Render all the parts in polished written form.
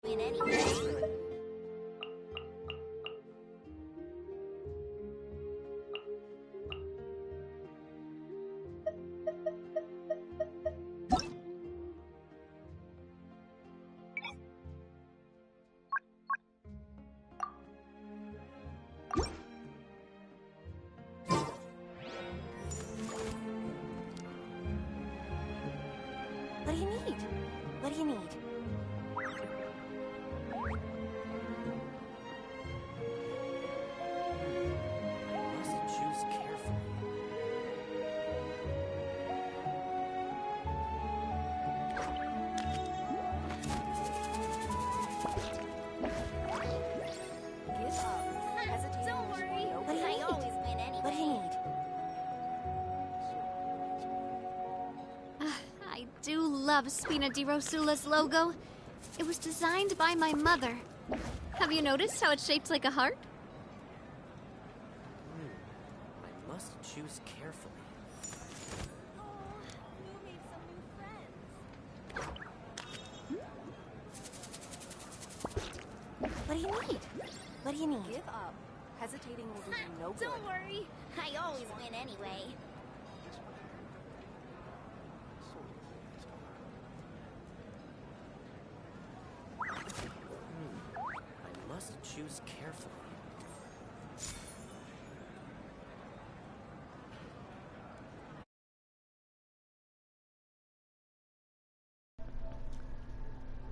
win anyway. What do you need? What do you need? Must choose carefully. Give up. Don't worry. What do you I need? always win anyway. What do you need? I do love Spina di Rosula's logo. It was designed by my mother. Have you noticed how it's shaped like a heart? I must choose carefully. You made some new friends. What do you need? What do you need? Give up. Hesitating will do you no good. Don't worry. I always win anyway. I must choose carefully.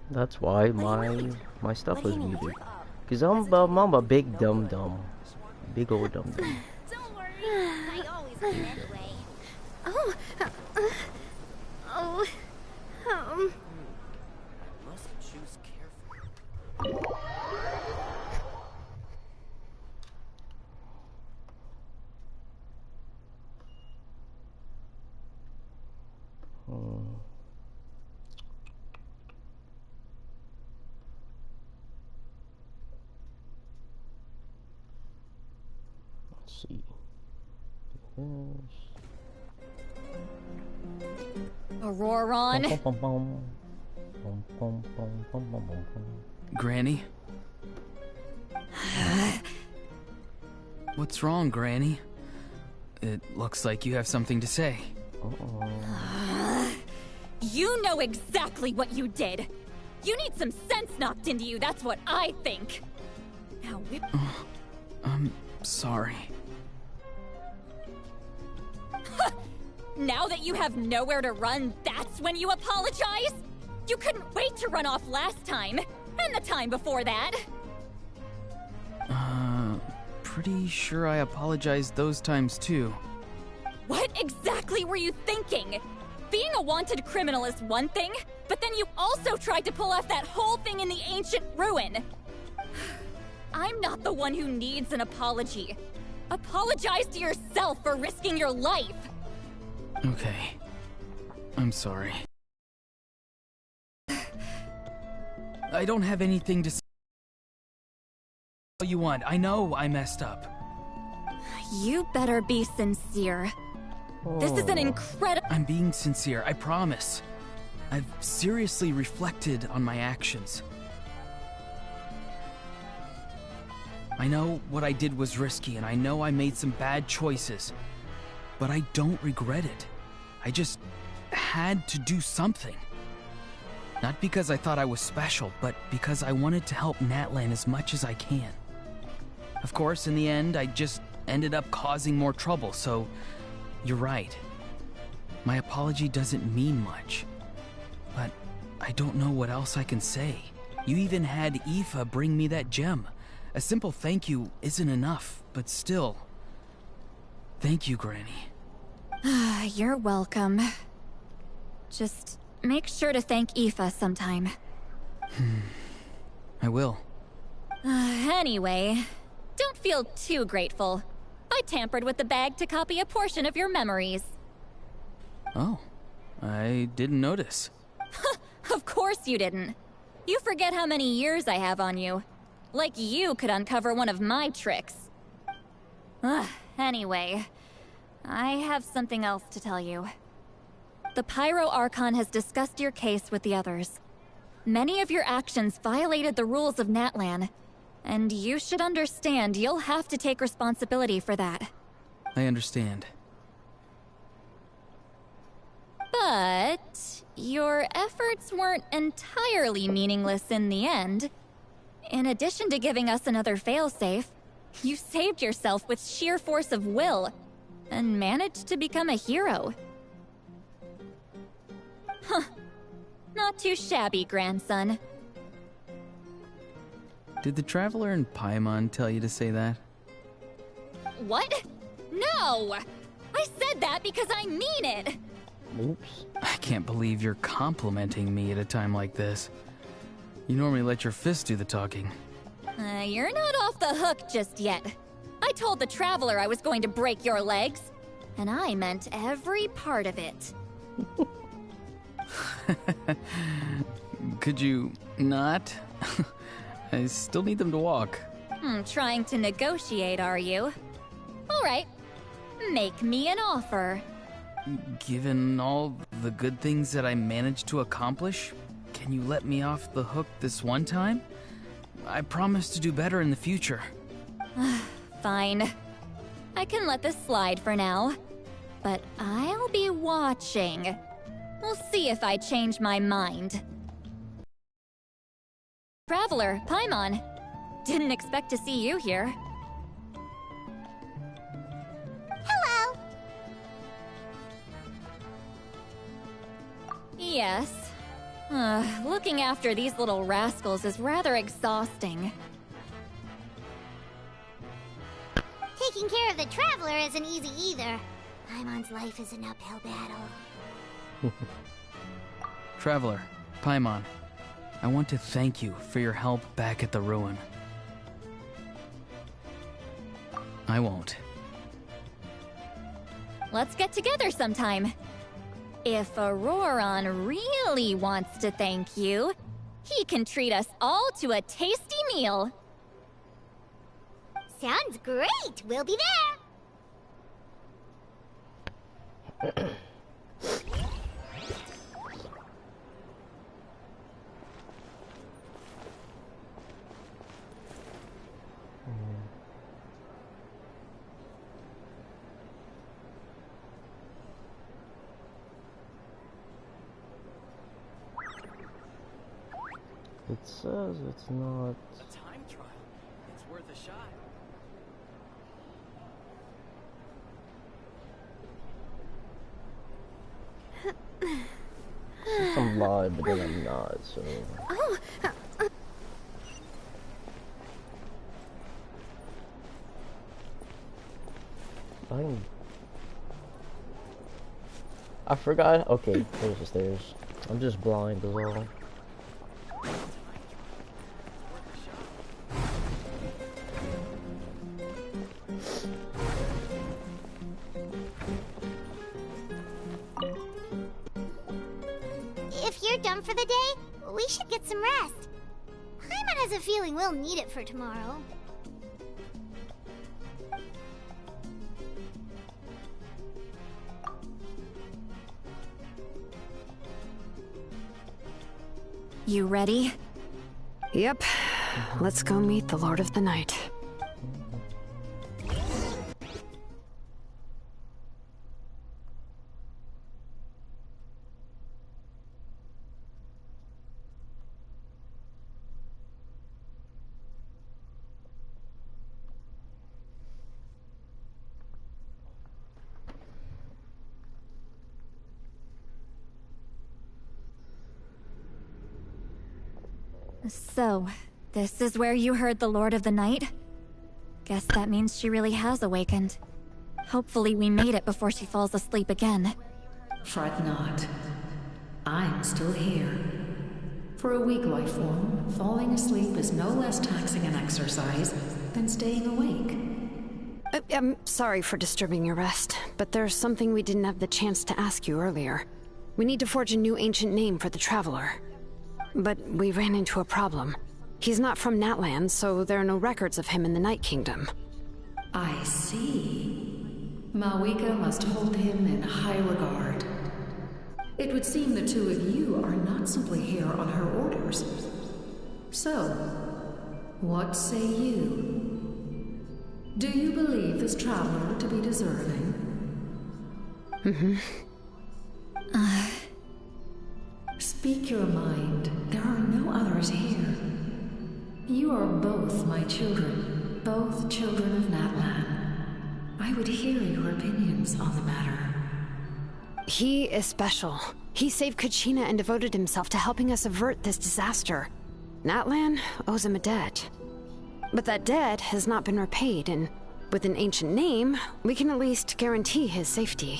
That's why my stuff was muted. Cause I'm a big dum dum, big old dum dum. Don't worry. I always win anyway. Oh, oh, I must choose carefully. Let's see. Auroron. Granny? What's wrong, Granny? It looks like you have something to say. You know exactly what you did. You need some sense knocked into you, that's what I think. Now, I'm sorry. now that you have nowhere to run, that's when you apologize? You couldn't wait to run off last time, and the time before that. Pretty sure I apologized those times too. What exactly were you thinking? Being a wanted criminal is one thing, but then you also tried to pull off that whole thing in the ancient ruin. I'm not the one who needs an apology. Apologize to yourself for risking your life. Okay. I'm sorry. I don't have anything to say. All you want. I know I messed up. You better be sincere. This is an incredible— I'm being sincere, I promise. I've seriously reflected on my actions. I know what I did was risky, and I know I made some bad choices. But I don't regret it. I just had to do something. Not because I thought I was special, but because I wanted to help Natlan as much as I can. Of course, in the end, I just ended up causing more trouble, so you're right. My apology doesn't mean much. But I don't know what else I can say. You even had Aoife bring me that gem. A simple thank you isn't enough, but still. Thank you, Granny. You're welcome. Just make sure to thank Aoife sometime. I will. Anyway, don't feel too grateful. I tampered with the bag to copy a portion of your memories. Oh, I didn't notice. Of course you didn't. You forget how many years I have on you. Like you could uncover one of my tricks. Anyway, I have something else to tell you. The Pyro Archon has discussed your case with the others. Many of your actions violated the rules of Natlan, and you should understand you'll have to take responsibility for that. I understand. But your efforts weren't entirely meaningless in the end. In addition to giving us another failsafe, you saved yourself with sheer force of will and managed to become a hero. Huh. Not too shabby, grandson. Did the Traveler in Paimon tell you to say that? What? No! I said that because I mean it! Oops. I can't believe you're complimenting me at a time like this. You normally let your fists do the talking. You're not off the hook just yet. I told the Traveler I was going to break your legs, and I meant every part of it. Could you not? I still need them to walk. Trying to negotiate, are you? All right. Make me an offer. Given all the good things that I managed to accomplish, can you let me off the hook this one time? I promise to do better in the future. Fine. I can let this slide for now. But I'll be watching. We'll see if I change my mind. Traveler, Paimon. Didn't expect to see you here. Hello! Yes. Looking after these little rascals is rather exhausting. Taking care of the Traveler isn't easy either. Paimon's life is an uphill battle. Traveler, Paimon, I want to thank you for your help back at the ruin. I won't. Let's get together sometime. If Auroron really wants to thank you, he can treat us all to a tasty meal. Sounds great! We'll be there! It says it's not. A time trial. It's worth a shot. I'm live, but then I'm not, so. Oh! I forgot. Okay, there's the stairs. I'm just blind as well. If you're done for the day, we should get some rest. Paimon has a feeling we'll need it for tomorrow. You ready? Yep. Let's go meet the Lord of the Night. So, this is where you heard the Lord of the Night? Guess that means she really has awakened. Hopefully we made it before she falls asleep again. Fret not. I'm still here. For a weak life form, falling asleep is no less taxing an exercise than staying awake. I'm sorry for disturbing your rest, but there's something we didn't have the chance to ask you earlier. We need to forge a new ancient name for the Traveler. But we ran into a problem. He's not from Natlan, so there are no records of him in the Night Kingdom. I see. Malwika must hold him in high regard. It would seem the two of you are not simply here on her orders. So, what say you? Do you believe this traveler to be deserving? Speak your mind. There are no others here. You are both my children, both children of Natlan. I would hear your opinions on the matter. He is special. He saved Kachina and devoted himself to helping us avert this disaster. Natlan owes him a debt. But that debt has not been repaid, and with an ancient name, we can at least guarantee his safety.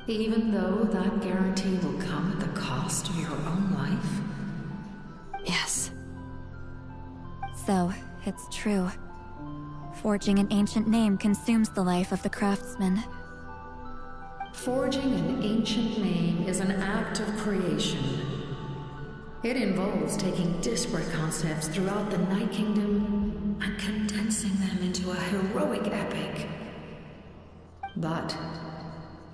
Even though that guarantee will come at the cost of your own life? Yes. So, it's true. Forging an ancient name consumes the life of the craftsman. Forging an ancient name is an act of creation. It involves taking disparate concepts throughout the Night Kingdom and condensing them into a heroic epic. But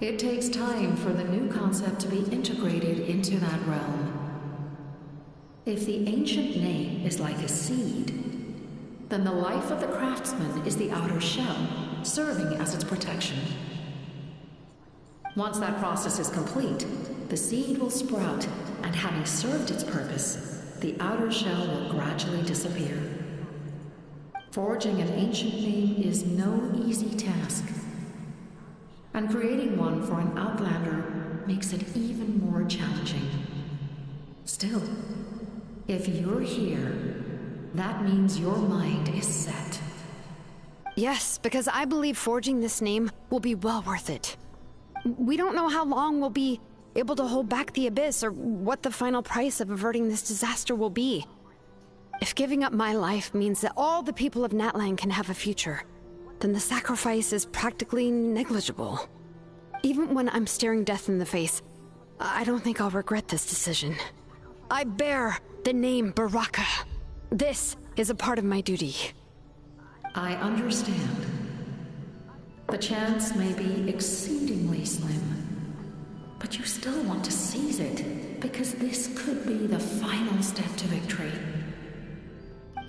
it takes time for the new concept to be integrated into that realm. If the ancient name is like a seed, then the life of the craftsman is the outer shell, serving as its protection. Once that process is complete, the seed will sprout, and having served its purpose, the outer shell will gradually disappear. Forging an ancient name is no easy task, and creating one for an outlander makes it even more challenging. Still, if you're here, that means your mind is set. Yes, because I believe forging this name will be well worth it. We don't know how long we'll be able to hold back the Abyss or what the final price of averting this disaster will be. If giving up my life means that all the people of Natlan can have a future, then the sacrifice is practically negligible. Even when I'm staring death in the face, I don't think I'll regret this decision. I bear the name Baraka. This is a part of my duty. I understand. The chance may be exceedingly slim, but you still want to seize it, because this could be the final step to victory.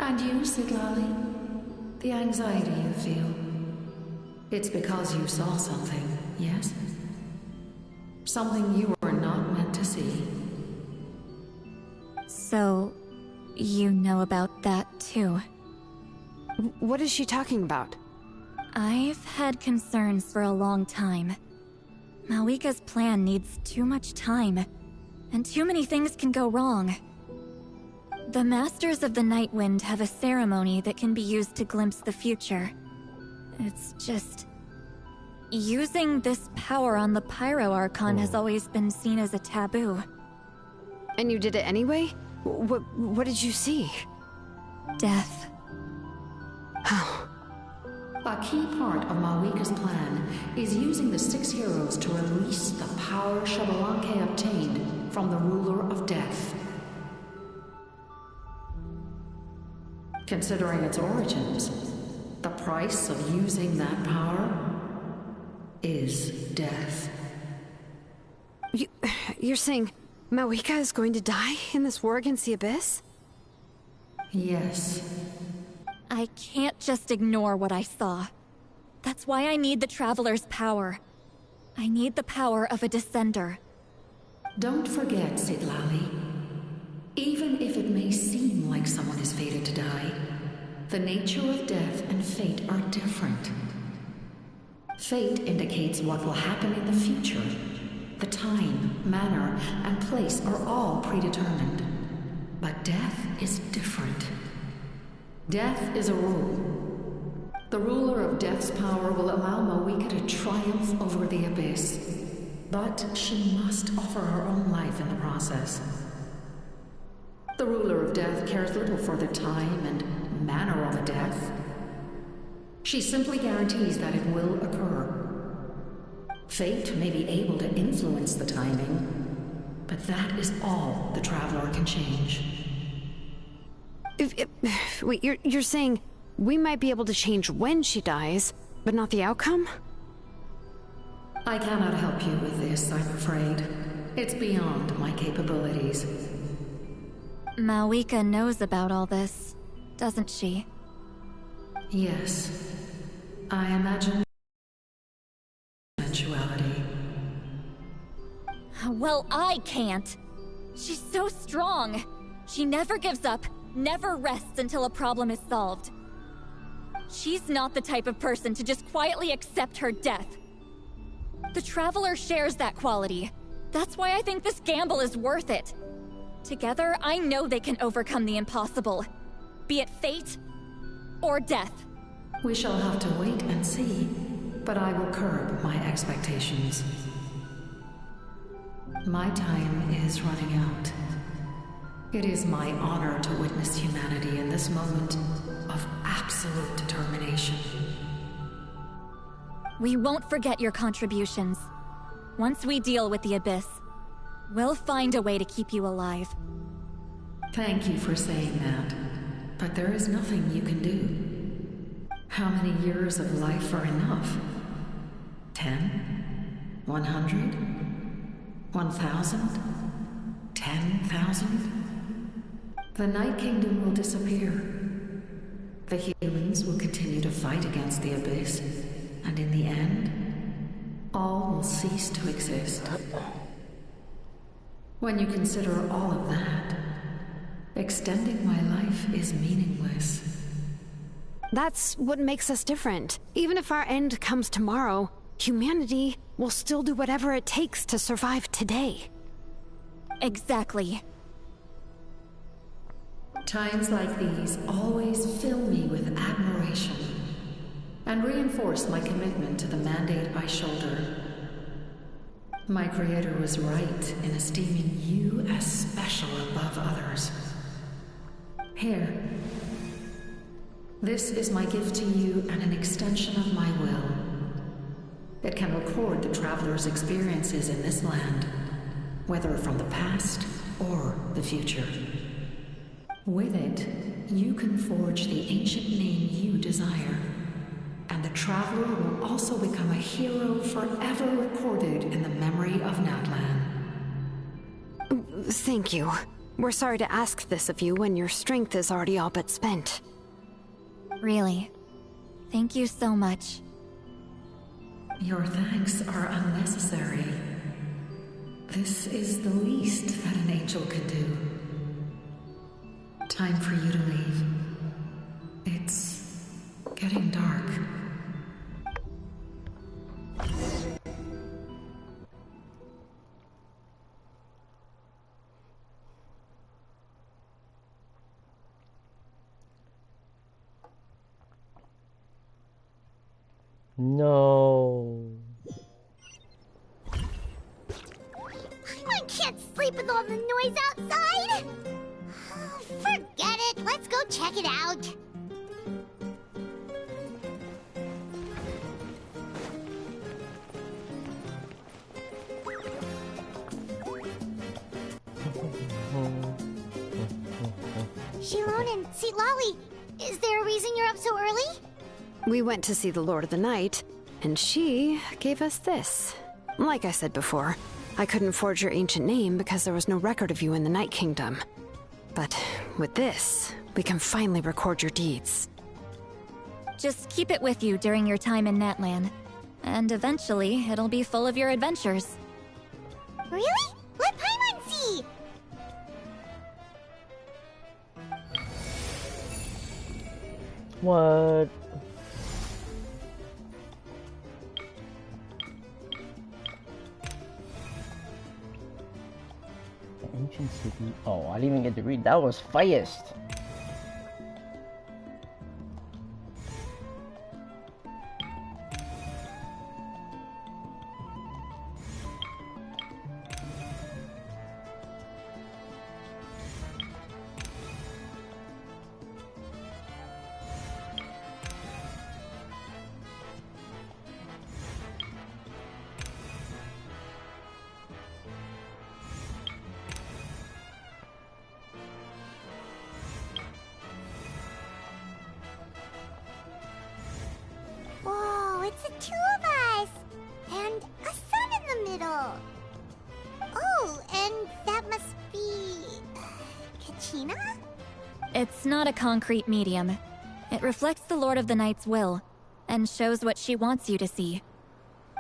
And you, Siglali, the anxiety you feel, it's because you saw something, yes? Something you were not meant to see. So, you know about that too? What is she talking about? I've had concerns for a long time. Malika's plan needs too much time, and too many things can go wrong. The Masters of the Night Wind have a ceremony that can be used to glimpse the future. It's just... using this power on the Pyro Archon has always been seen as a taboo. And you did it anyway? What did you see? Death. Oh. A key part of Malika's plan is using the 6 heroes to release the power Xbalanque obtained from the ruler of death. Considering its origins, the price of using that power is death. You're saying Malika is going to die in this war against the Abyss? Yes. I can't just ignore what I saw. That's why I need the Traveler's power. I need the power of a Descender. Don't forget, Siglali. Even if it may seem like someone is fated to die, the nature of death and fate are different. Fate indicates what will happen in the future. The time, manner, and place are all predetermined. But death is different. Death is a rule. The ruler of Death's power will allow Malika to triumph over the Abyss. But she must offer her own life in the process. The ruler of Death cares little for the time and manner of a death. She simply guarantees that it will occur. Fate may be able to influence the timing, but that is all the Traveler can change. Wait, you're saying we might be able to change when she dies, but not the outcome? I cannot help you with this, I'm afraid. It's beyond my capabilities. Malwika knows about all this, doesn't she? Yes. I imagine eventuality. Well, I can't. She's so strong. She never gives up, never rests until a problem is solved. She's not the type of person to just quietly accept her death. The Traveler shares that quality. That's why I think this gamble is worth it. Together, I know they can overcome the impossible. Be it fate or death. We shall have to wait and see, but I will curb my expectations. My time is running out. It is my honor to witness humanity in this moment of absolute determination. We won't forget your contributions. Once we deal with the Abyss, we'll find a way to keep you alive. Thank you for saying that, but there is nothing you can do. How many years of life are enough? 10? 100? 1,000? 10,000? The Night Kingdom will disappear. The humans will continue to fight against the Abyss, and in the end, all will cease to exist. When you consider all of that, extending my life is meaningless. That's what makes us different. Even if our end comes tomorrow, humanity will still do whatever it takes to survive today. Exactly. Times like these always fill me with admiration and reinforce my commitment to the mandate I shoulder. My creator was right in esteeming you as special above others. Here. This is my gift to you and an extension of my will. It can record the Traveler's experiences in this land, whether from the past or the future. With it, you can forge the ancient name you desire, and the Traveler will also become a hero forever recorded in the memory of Natlan. Thank you. We're sorry to ask this of you when your strength is already all but spent. Really. Thank you so much. Your thanks are unnecessary. This is the least that an angel can do. Time for you to leave. It's getting dark. No. I can't sleep with all the noise outside! Forget it, let's go check it out. Shilon and Lolly, is there a reason you're up so early? We went to see the Lord of the Night, and she gave us this. Like I said before, I couldn't forge your ancient name because there was no record of you in the Night Kingdom. But with this, we can finally record your deeds. Just keep it with you during your time in Natlan. And eventually, it'll be full of your adventures. Really? Let Paimon see! What? The ancient city. Oh, I didn't even get to read. That was fast. It's not a concrete medium. It reflects the Lord of the Night's will, and shows what she wants you to see.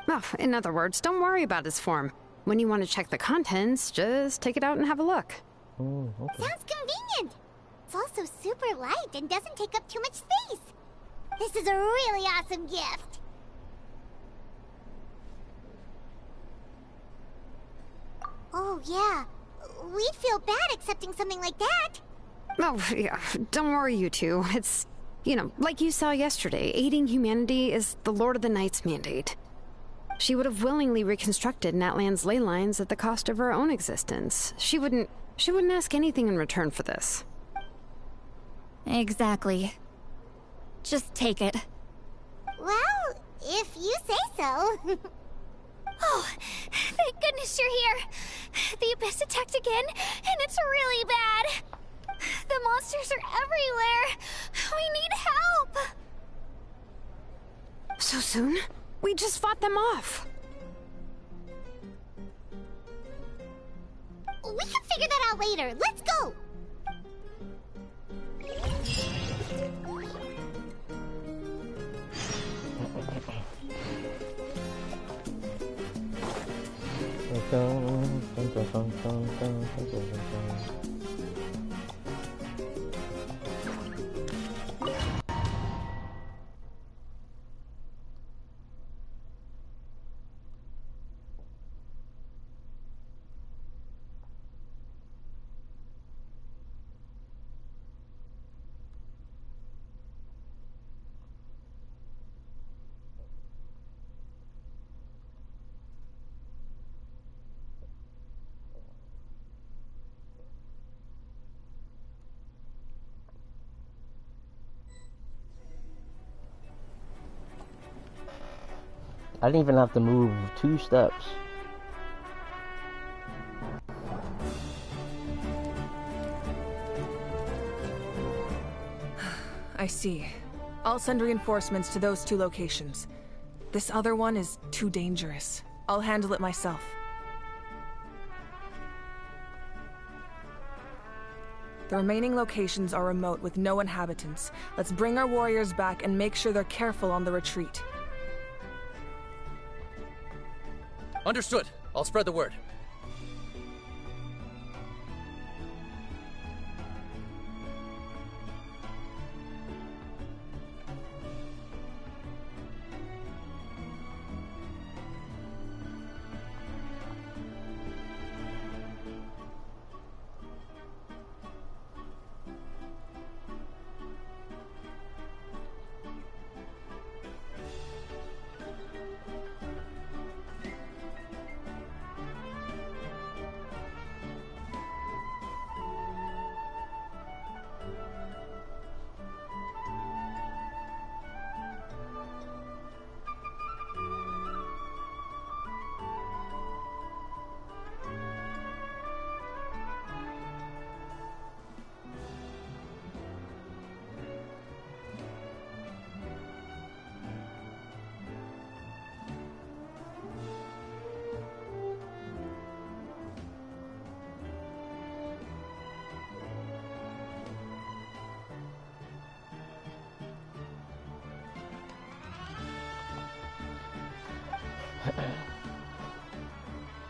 Oh, in other words, don't worry about his form. When you want to check the contents, just take it out and have a look. Oh, okay. Sounds convenient. It's also super light and doesn't take up too much space. This is a really awesome gift. Oh, yeah. We'd feel bad accepting something like that. Oh, yeah, don't worry, you two. It's, you know, like you saw yesterday, aiding humanity is the Lord of the Night's mandate. She would have willingly reconstructed Natlan's ley lines at the cost of her own existence. She wouldn't ask anything in return for this. Exactly. Just take it. Well, if you say so. Oh, thank goodness you're here. The Abyss attacked again, and it's really bad. The monsters are everywhere. We need help. So soon? We just fought them off. We can figure that out later. Let's go. I didn't even have to move 2 steps. I see. I'll send reinforcements to those 2 locations. This other one is too dangerous. I'll handle it myself. The remaining locations are remote with no inhabitants. Let's bring our warriors back and make sure they're careful on the retreat. Understood. I'll spread the word.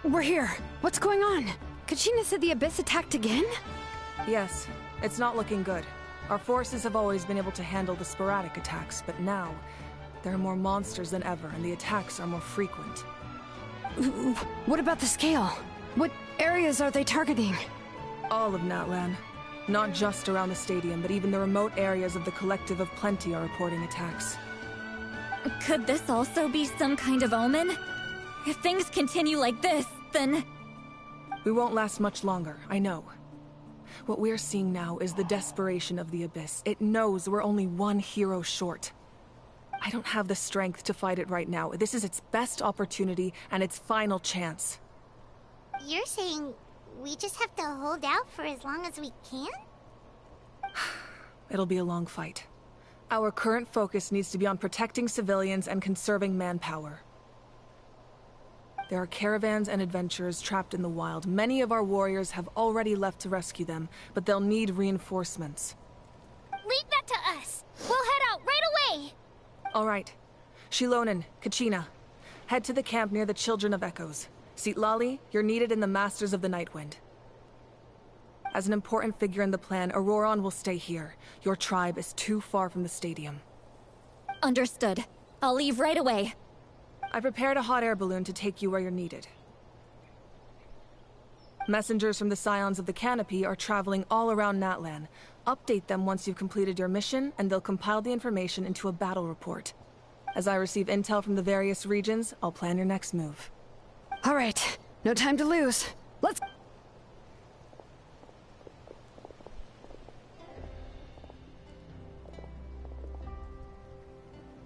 We're here. What's going on? Kachina said the Abyss attacked again? Yes, it's not looking good. Our forces have always been able to handle the sporadic attacks, but now there are more monsters than ever, and the attacks are more frequent. What about the scale? What areas are they targeting? All of Natlan. Not just around the stadium, but even the remote areas of the Collective of Plenty are reporting attacks. Could this also be some kind of omen? If things continue like this, then... We won't last much longer, I know. What we're seeing now is the desperation of the Abyss. It knows we're only one hero short. I don't have the strength to fight it right now. This is its best opportunity and its final chance. You're saying we just have to hold out for as long as we can? It'll be a long fight. Our current focus needs to be on protecting civilians and conserving manpower. There are caravans and adventurers trapped in the wild. Many of our warriors have already left to rescue them, but they'll need reinforcements. Leave that to us. We'll head out right away. All right. Shilonen, Kachina. Head to the camp near the Children of Echoes. Lali, you're needed in the Masters of the Nightwind. As an important figure in the plan, Auroron will stay here. Your tribe is too far from the stadium. Understood. I'll leave right away. I prepared a hot air balloon to take you where you're needed. Messengers from the Scions of the Canopy are traveling all around Natlan. Update them once you've completed your mission, and they'll compile the information into a battle report. As I receive intel from the various regions, I'll plan your next move. All right, no time to lose. Let's...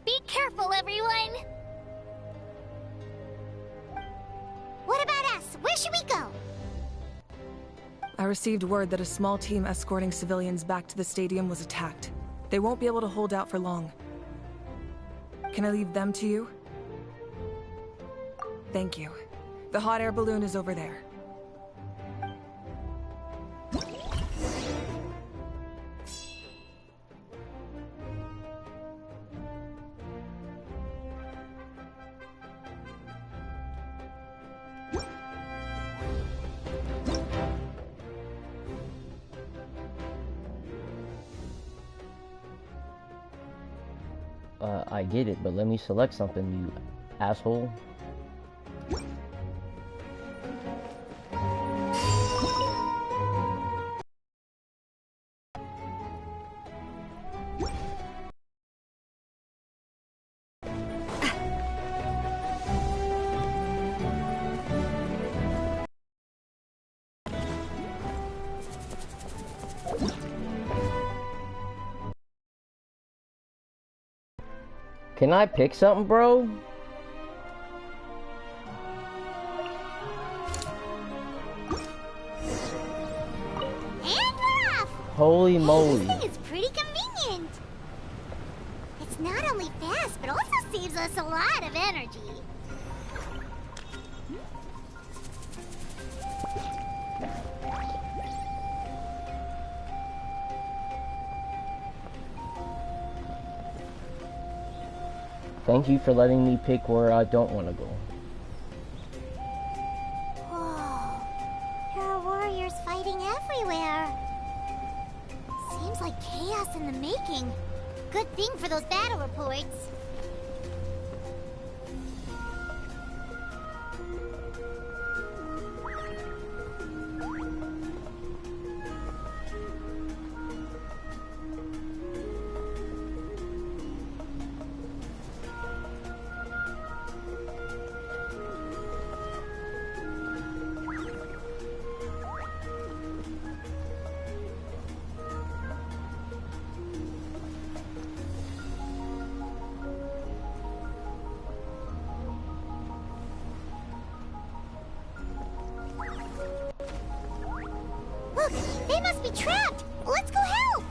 Be careful, everyone! What about us? Where should we go? I received word that a small team escorting civilians back to the stadium was attacked. They won't be able to hold out for long. Can I leave them to you? Thank you. The hot air balloon is over there. I get it, but let me select something, you asshole. Can I pick something, bro? And we're off! Holy moly. This thing is pretty convenient. It's not only fast, but also saves us a lot of energy. Thank you for letting me pick where I don't want to go. Whoa. There are warriors fighting everywhere. Seems like chaos in the making. Good thing for those battle reports. They must be trapped! Let's go help!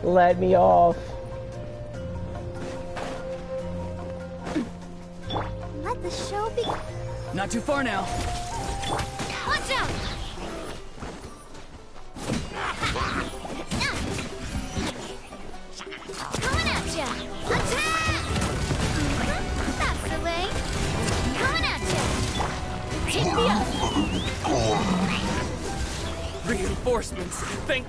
Let me off. Let the show be... Not too far now. Watch out! Coming at ya! Attack! That's the way. Coming at ya! Hit me up! Reinforcements. Thank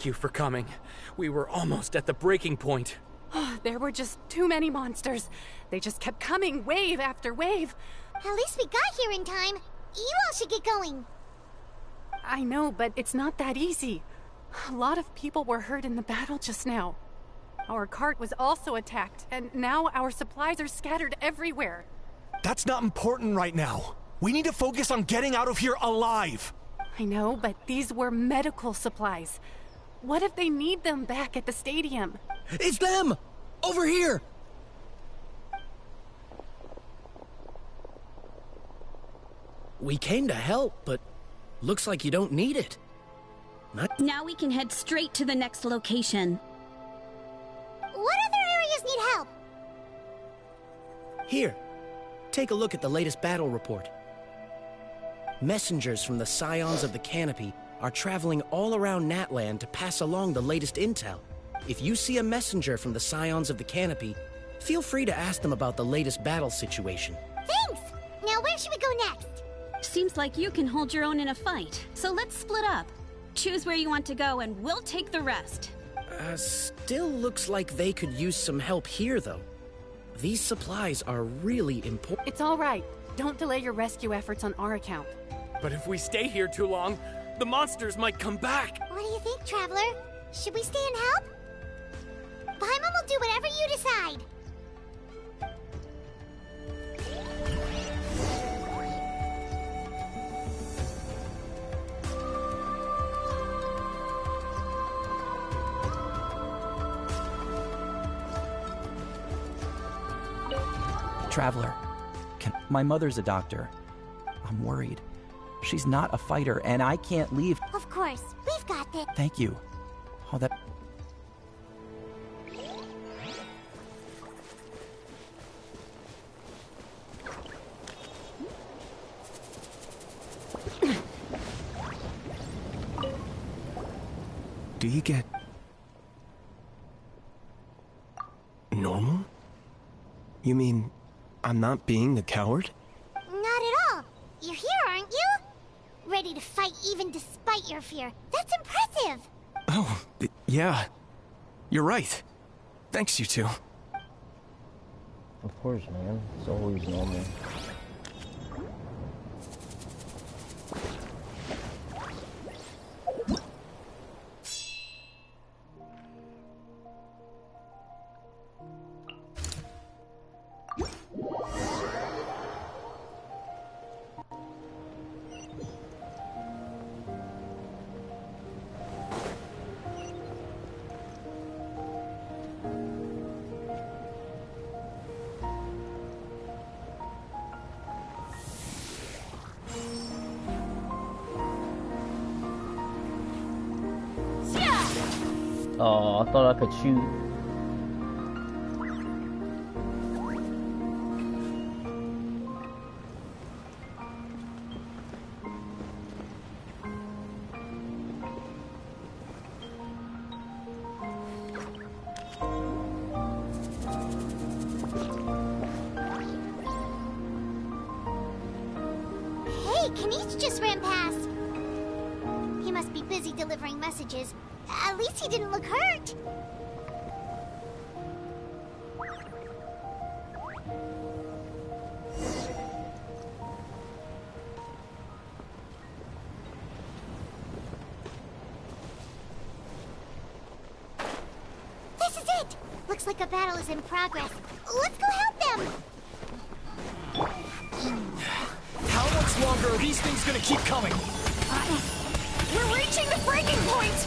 you for coming. We were almost at the breaking point. There were just too many monsters. They just kept coming, wave after wave. At least we got here in time. You all should get going. I know, but it's not that easy. A lot of people were hurt in the battle just now. Our cart was also attacked, and now our supplies are scattered everywhere. That's not important right now. We need to focus on getting out of here alive. I know, but these were medical supplies. What if they need them back at the stadium? It's them! Over here! We came to help, but looks like you don't need it. Now we can head straight to the next location. What other areas need help? Here, take a look at the latest battle report. Messengers from the Scions of the Canopy are traveling all around Natlan to pass along the latest intel. If you see a messenger from the Scions of the Canopy, feel free to ask them about the latest battle situation. Thanks! Now where should we go next? Seems like you can hold your own in a fight, so let's split up. Choose where you want to go and we'll take the rest. Still looks like they could use some help here, though. These supplies are really important. It's all right. Don't delay your rescue efforts on our account. But if we stay here too long, the monsters might come back. What do you think, Traveler? Should we stay and help? Paimon will do whatever you decide. Traveler, my mother's a doctor. I'm worried. She's not a fighter, and I can't leave. Of course, we've got this. Thank you. Oh, that... Do you get... normal? You mean, I'm not being a coward? Not at all. You're here, aren't you? Ready to fight even despite your fear. That's impressive. Oh, yeah. You're right. Thanks, you two. Of course, man. It's always normal. Oh, I thought I could shoot. Hey, Kanish just ran past. He must be busy delivering messages. At least he didn't look hurt. This is it! Looks like a battle is in progress. Let's go help them! How much longer are these things gonna keep coming? We're reaching the breaking point!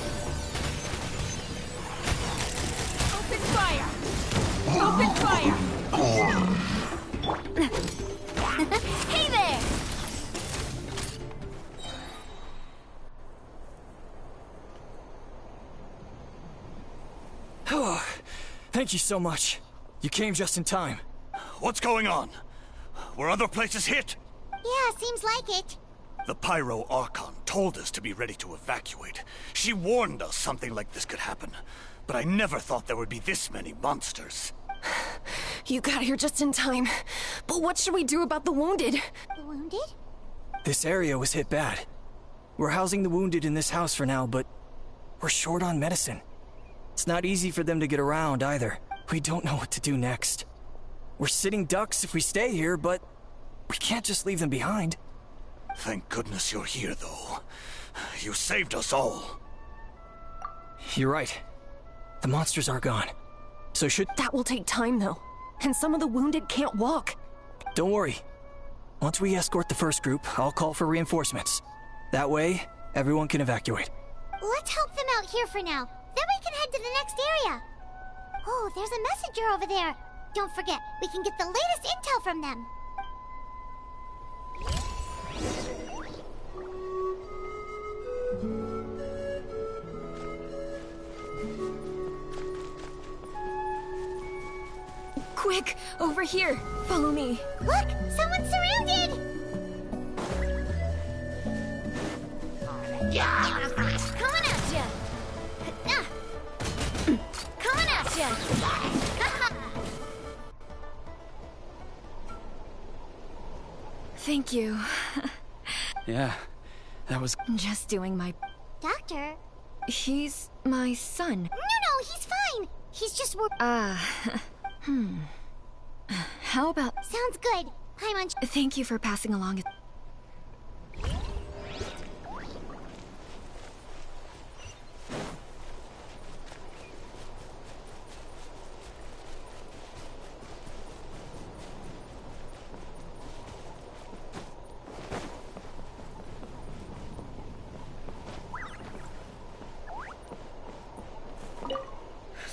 Open fire! Open fire! Hey there! Oh, thank you so much. You came just in time. What's going on? Were other places hit? Yeah, seems like it. The Pyro Archon told us to be ready to evacuate. She warned us something like this could happen. But I never thought there would be this many monsters. You got here just in time. But what should we do about the wounded? The wounded? This area was hit bad. We're housing the wounded in this house for now, but we're short on medicine. It's not easy for them to get around either. We don't know what to do next. We're sitting ducks if we stay here, but we can't just leave them behind. Thank goodness you're here, though. You saved us all. You're right. The monsters are gone. So That will take time, though. And some of the wounded can't walk. Don't worry. Once we escort the first group, I'll call for reinforcements. That way, everyone can evacuate. Let's help them out here for now. Then we can head to the next area. Oh, there's a messenger over there. Don't forget, we can get the latest intel from them. Quick, over here. Follow me. Look, someone's surrounded! Coming at ya! Coming at ya! Thank you. Yeah, that was... Just doing my... Doctor? He's my son. No, he's fine. He's just How about... Sounds good. Paimon... Thank you for passing along...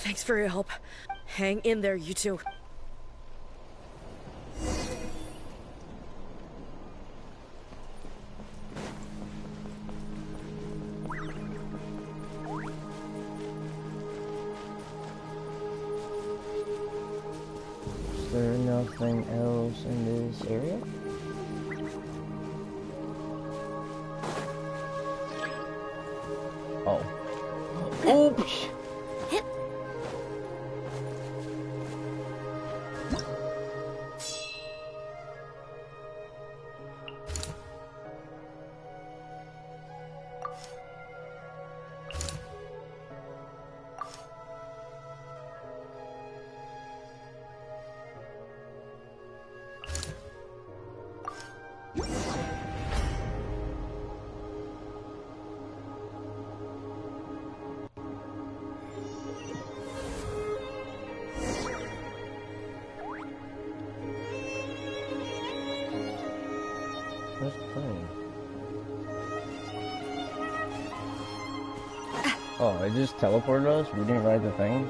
Thanks for your help. Hang in there, you two. Is there nothing else in this area? Oh. Oops! Where's the thing? Oh, it just teleported us? We didn't ride the thing?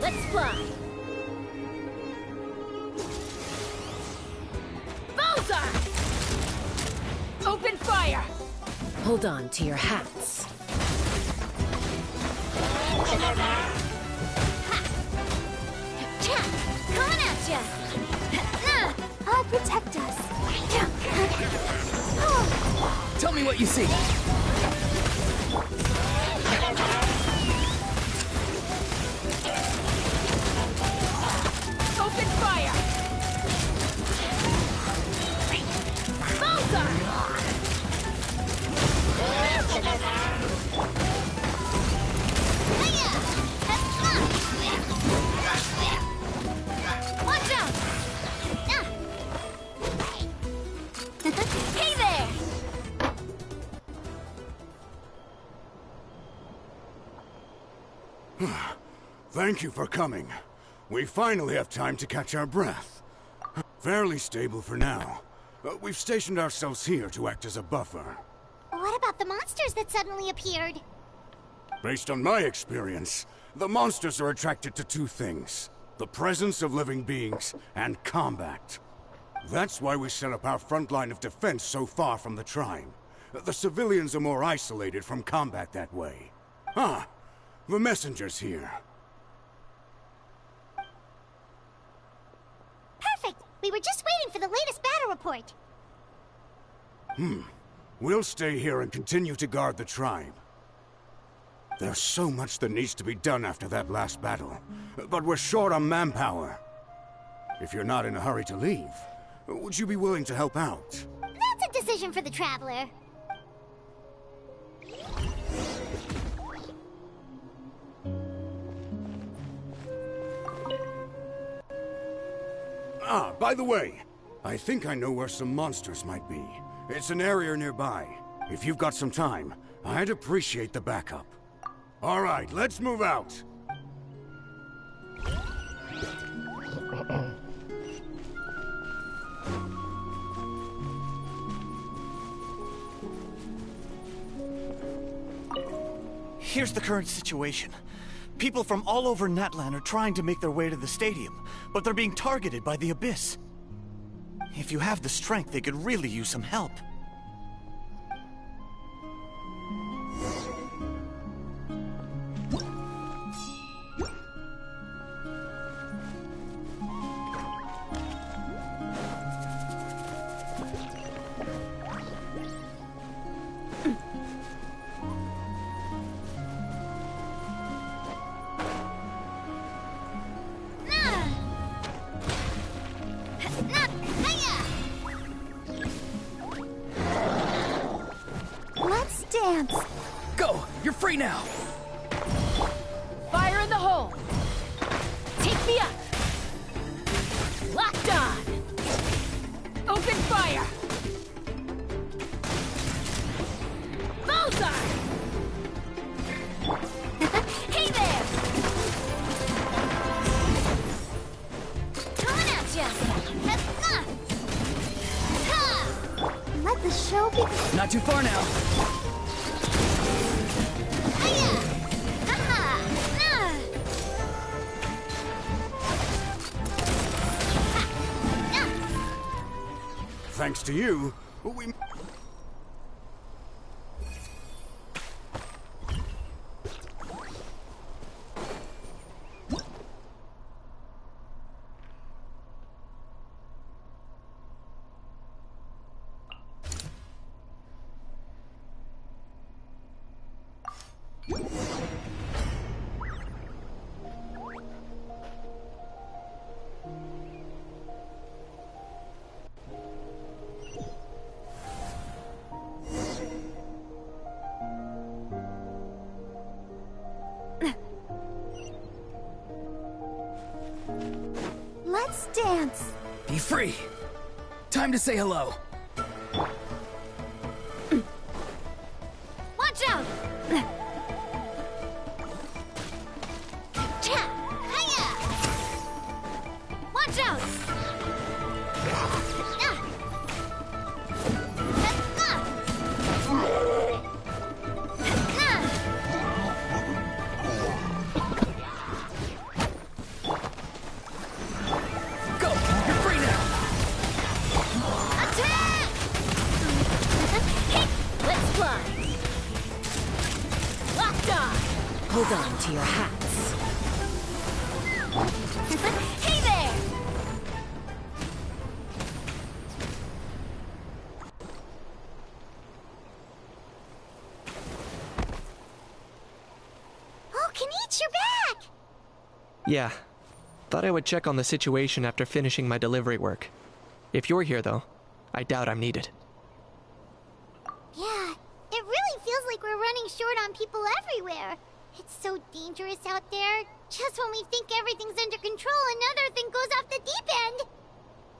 Let's fly! Bullseye! Open fire! Hold on to your hats. Coming at ya! I'll protect us. Tell me what you see. Open fire! Bullseye! Watch out! Hey there! Thank you for coming. We finally have time to catch our breath. Fairly stable for now. We've stationed ourselves here to act as a buffer. What about the monsters that suddenly appeared? Based on my experience, the monsters are attracted to two things: the presence of living beings and combat. That's why we set up our front line of defense so far from the tribe. The civilians are more isolated from combat that way. Ah, the messenger's here. Perfect! We were just waiting for the latest battle report. We'll stay here and continue to guard the tribe. There's so much that needs to be done after that last battle, but we're short on manpower. If you're not in a hurry to leave, would you be willing to help out? That's a decision for the Traveler. Ah, by the way, I think I know where some monsters might be. It's an area nearby. If you've got some time, I'd appreciate the backup. All right, let's move out. Here's the current situation. People from all over Natlan are trying to make their way to the stadium, but they're being targeted by the Abyss. If you have the strength, they could really use some help. dance! Go! You're free now! Fire in the hole! Take me up! Locked on! Open fire! Bullseye! Hey there! Coming at ya! Let the show begin. Not too far now. Thanks to you, we... Let's dance. Be free. Time to say hello. Watch out! Watch out! Go! You're free now! Attack! Let's fly! Locked on! Hold on to your hats. Hey there! Oh, Kenichi, you're back! Yeah. Thought I would check on the situation after finishing my delivery work. If you're here, though, I doubt I'm needed. Yeah, it really feels like we're running short on people everywhere. It's so dangerous out there. Just when we think everything's under control, another thing goes off the deep end.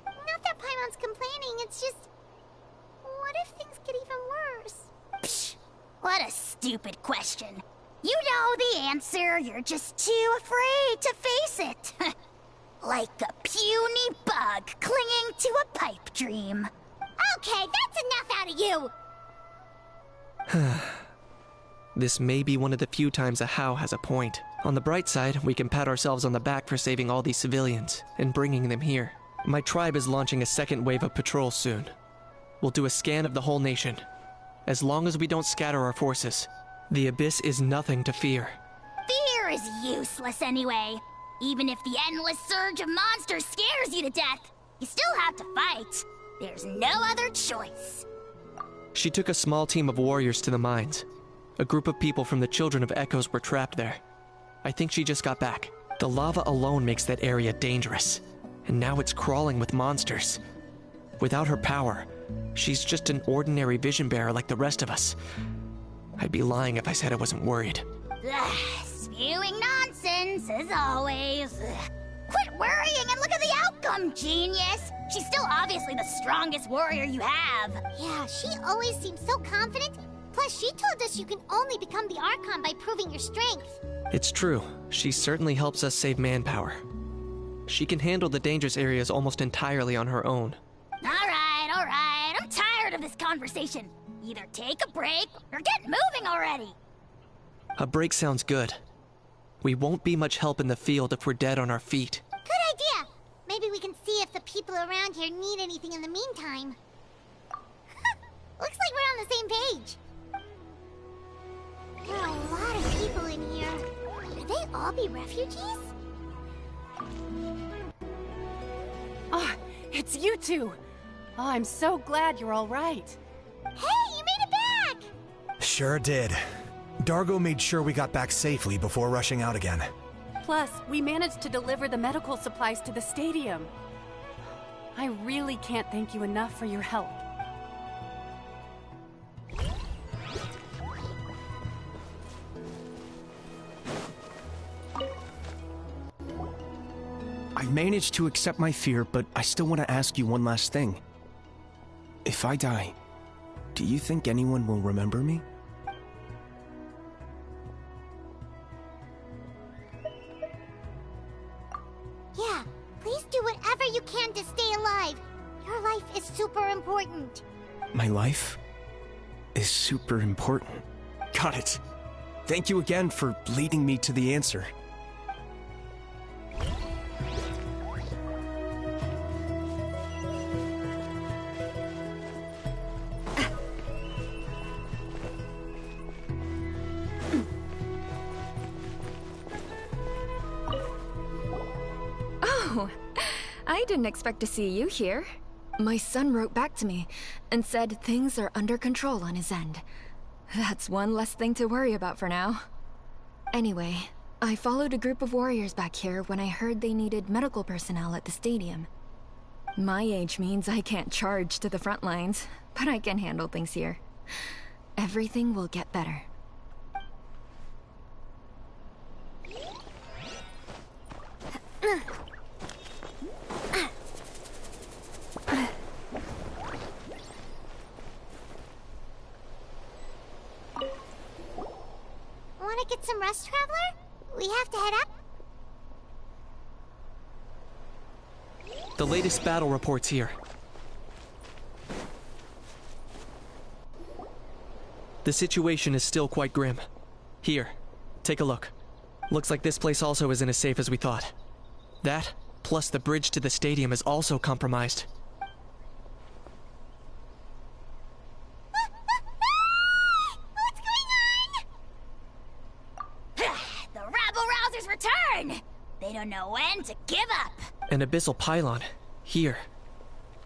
Not that Paimon's complaining, it's just... What if things get even worse? Psh, what a stupid question. You know the answer, you're just too afraid to face it. Like a puny bug clinging to a pipe dream. Okay, that's enough out of you! This may be one of the few times a How has a point. On the bright side, we can pat ourselves on the back for saving all these civilians and bringing them here. My tribe is launching a second wave of patrols soon. We'll do a scan of the whole nation. As long as we don't scatter our forces, the Abyss is nothing to fear. Fear is useless anyway. Even if the endless surge of monsters scares you to death, you still have to fight. There's no other choice. She took a small team of warriors to the mines. A group of people from the Children of Echoes were trapped there. I think she just got back. The lava alone makes that area dangerous, and now it's crawling with monsters. Without her power, she's just an ordinary vision bearer like the rest of us. I'd be lying if I said I wasn't worried. Spewing nonsense, as always. Quit worrying and look at the outcome, genius! She's still obviously the strongest warrior you have. Yeah, she always seems so confident. Plus, she told us you can only become the Archon by proving your strength. It's true. She certainly helps us save manpower. She can handle the dangerous areas almost entirely on her own. All right. I'm tired of this conversation. Either take a break or get moving already. A break sounds good. We won't be much help in the field if we're dead on our feet. Good idea. Maybe we can see if the people around here need anything in the meantime. Looks like we're on the same page. There are a lot of people in here. Could they all be refugees? Oh, it's you two. Oh, I'm so glad you're all right. Hey, you made it back! Sure did. Dargo made sure we got back safely before rushing out again. Plus, we managed to deliver the medical supplies to the stadium. I really can't thank you enough for your help. managed to accept my fear, but I still want to ask you one last thing. If I die, do you think anyone will remember me? Yeah, please do whatever you can to stay alive. Your life is super important. My life is super important. Got it. Thank you again for leading me to the answer. Oh, I didn't expect to see you here. My son wrote back to me and said things are under control on his end. That's one less thing to worry about for now. Anyway, I followed a group of warriors back here when I heard they needed medical personnel at the stadium. My age means I can't charge to the front lines, but I can handle things here. Everything will get better. Want to get some rest, Traveler? We have to head up. The latest battle reports here. The situation is still quite grim. Here, take a look. Looks like this place also isn't as safe as we thought. That, plus the bridge to the stadium is also compromised. The rabble-rousers return! They don't know when to give up! An abyssal pylon. Here.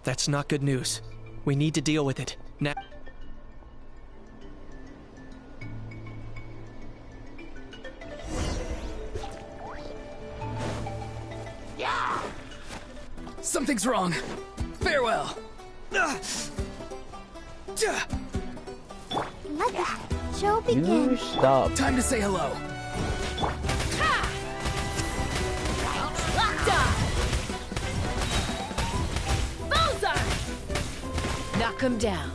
That's not good news. We need to deal with it. Now. Something's wrong. Farewell. Let the show begin. You stop. Time to say hello. Locked on! Bullseye! Knock him down.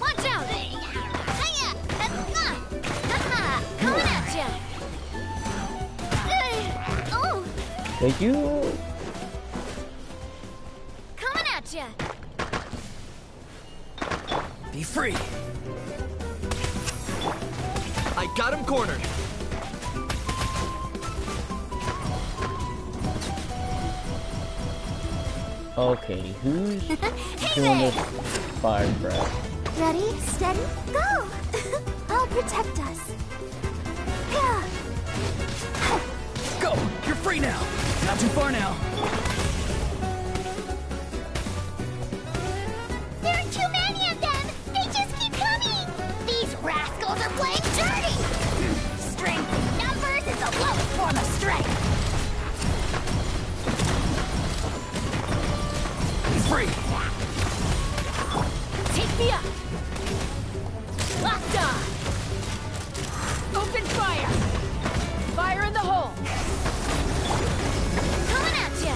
Watch out! Hiya! Coming at ya! Oh! Thank you. Coming at ya! Be free. I got him cornered. Okay, who's Hey doing there! this fire breath? Ready, steady, go! I'll protect us. Go! You're free now! Not too far now. There are too many of them! They just keep coming! These rascals are playing dirty! Strength in numbers is the lowest form of strength! Be free! Take me up! Locked on! Open fire! Fire in the hole! Coming at ya!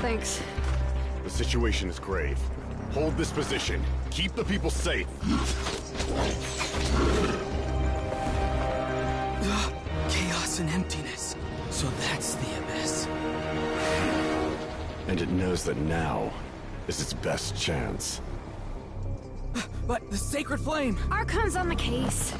Thanks. The situation is grave. Hold this position. Keep the people safe. Chaos and emptiness. So that's the Abyss. And it knows that now is its best chance. But the Sacred Flame! Archon's on the case.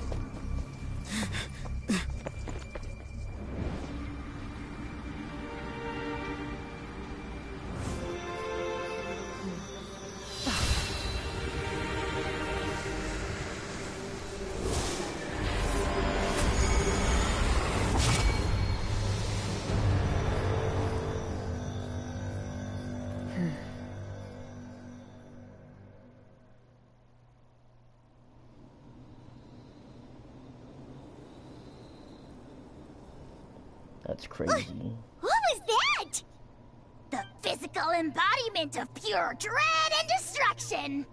That's crazy. What was that? The physical embodiment of pure dread and destruction!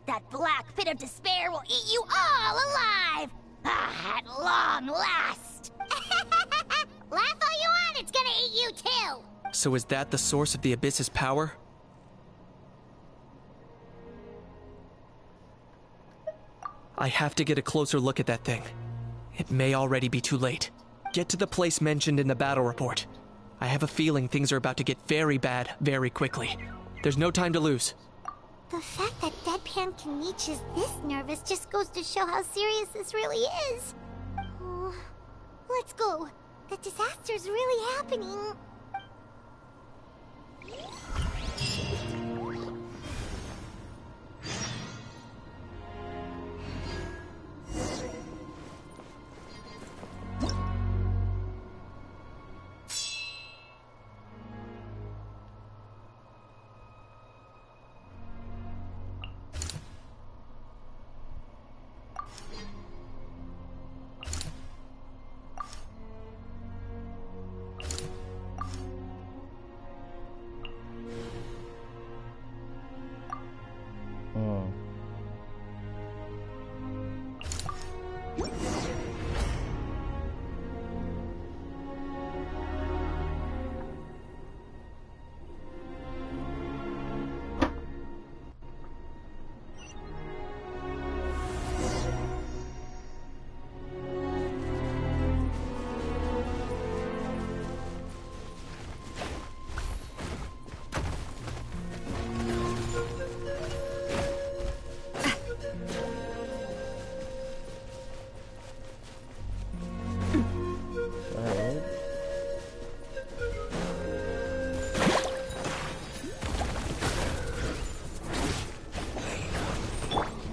That black pit of despair will eat you all alive! At long last! Laugh all you want, it's gonna eat you too! So is that the source of the Abyss's power? I have to get a closer look at that thing. It may already be too late. Get to the place mentioned in the battle report. I have a feeling things are about to get very bad very quickly. There's no time to lose. The fact that Deadpan Kenichi is this nervous just goes to show how serious this really is. Oh, let's go. The disaster's really happening.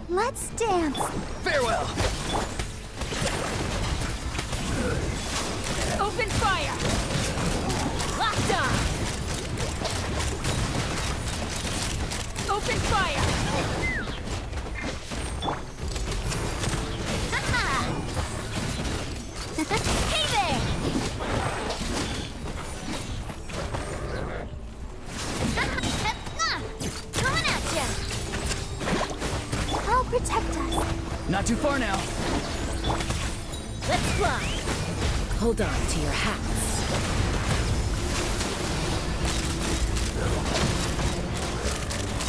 Let's dance. Farewell. Open fire. Locked on. Open fire. Hey there. Coming at ya. I'll protect us. Not too far now. Let's fly. Hold on to your hats.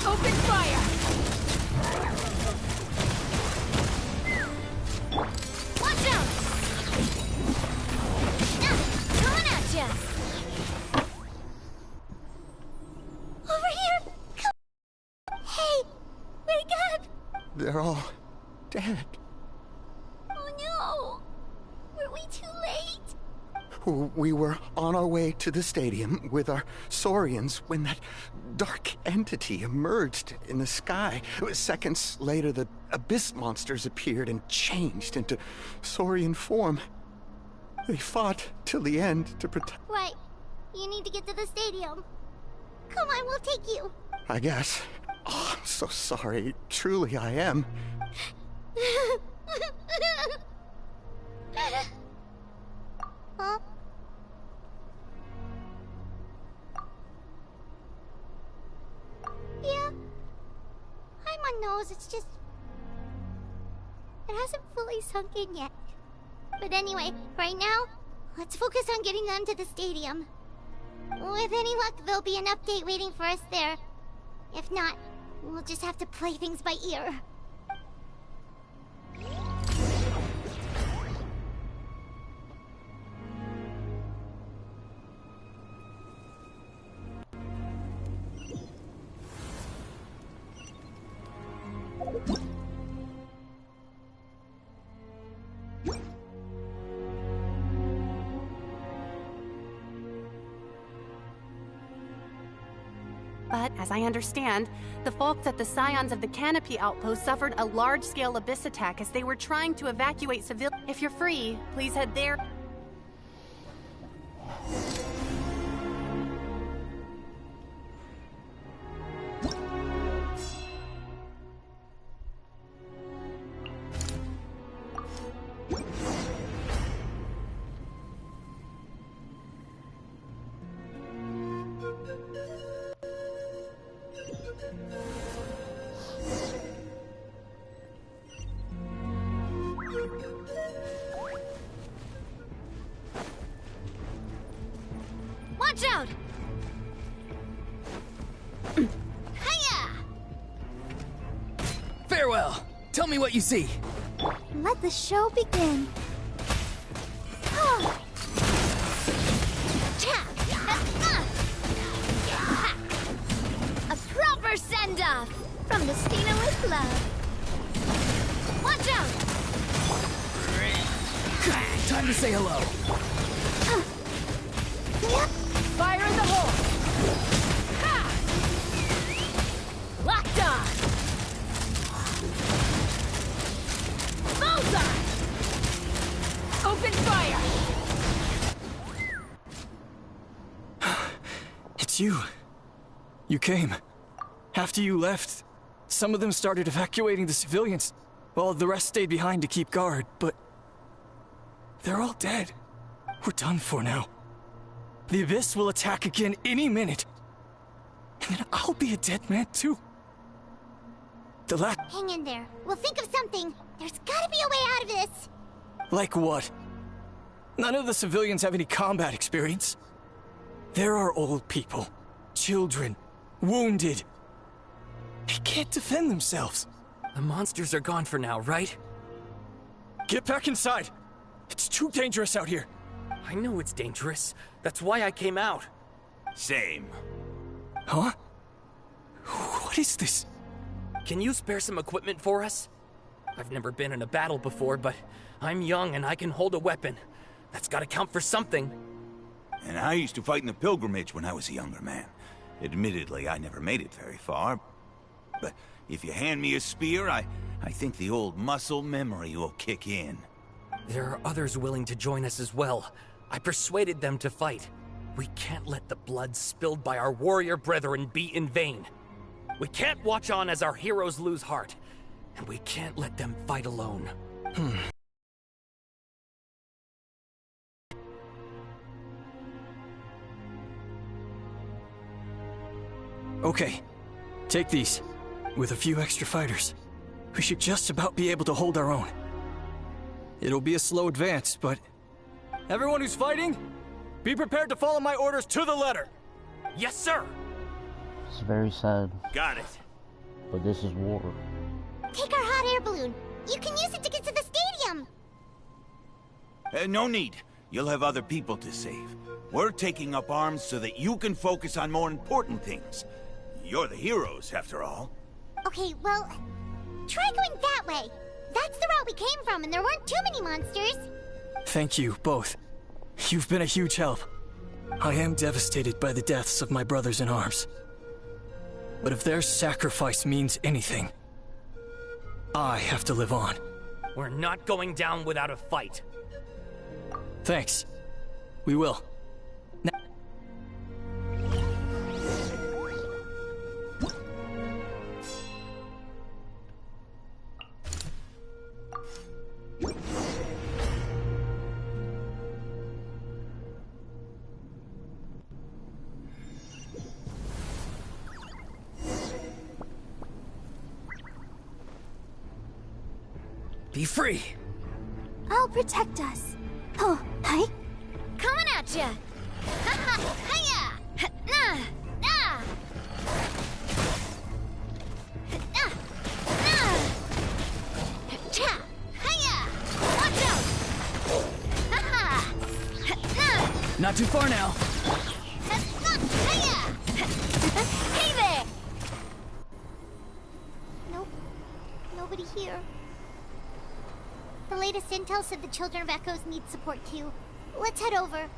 Open fire. Watch out. Coming at ya. Over here. Come. Hey, wake up. They're all dead. Oh no! Were we too late? We were on our way to the stadium with our Saurians when that dark entity emerged in the sky. Seconds later, the Abyss monsters appeared and changed into Saurian form. They fought till the end to protect... Right. You need to get to the stadium. Come on, we'll take you. I guess. Oh, I'm so sorry. Truly, I am. Huh? Yeah. I'm on nose, it's just... It hasn't fully sunk in yet. But anyway, right now, let's focus on getting them to the stadium. With any any luck, there'll be an update waiting for us there. If not, we'll just have to play things by ear. But, as I understand, the folks at the Scions of the Canopy outpost suffered a large-scale abyss attack as they were trying to evacuate civilians. If you're free, please head there. Watch out! Hiya! Farewell! Tell me what you see. Let the show begin. Oh. A proper send-off from the Stina with love. Watch out! Time to say hello. Fire in the hole! Ha! Locked on! Bullseye! Open fire! It's you. You came. After you left, some of them started evacuating the civilians, while the rest stayed behind to keep guard, but they're all dead. We're done for now. The Abyss will attack again any minute. And then I'll be a dead man too. Hang in there. We'll think of something. There's gotta be a way out of this. Like what? None of the civilians have any combat experience. There are old people, children, wounded. They can't defend themselves. The monsters are gone for now, right? Get back inside. It's too dangerous out here. I know it's dangerous. That's why I came out. Same. Huh? What is this? Can you spare some equipment for us? I've never been in a battle before, but I'm young and I can hold a weapon. That's gotta count for something. And I used to fight in the pilgrimage when I was a younger man. Admittedly, I never made it very far. But if you hand me a spear, I think the old muscle memory will kick in. There are others willing to join us as well. I persuaded them to fight. We can't let the blood spilled by our warrior brethren be in vain. We can't watch on as our heroes lose heart. And we can't let them fight alone. Okay, take these. With a few extra fighters, we should just about be able to hold our own. It'll be a slow advance, but... Everyone who's fighting, be prepared to follow my orders to the letter! Yes, sir! It's very sad. Got it. But this is war. Take our hot air balloon. You can use it to get to the stadium. No need. You'll have other people to save. We're taking up arms so that you can focus on more important things. You're the heroes, after all. Okay, well, try going that way. That's the route we came from, and there weren't too many monsters. Thank you, both. You've been a huge help. I am devastated by the deaths of my brothers in arms. But if their sacrifice means anything, I have to live on. We're not going down without a fight. Thanks. We will. Be free! I'll protect us. Oh, hi. Coming at ya! Ha ha! Hiya! Not too far now. Hey there! Nope. Nobody here. The latest intel said the Children of Echoes need support too. Let's head over.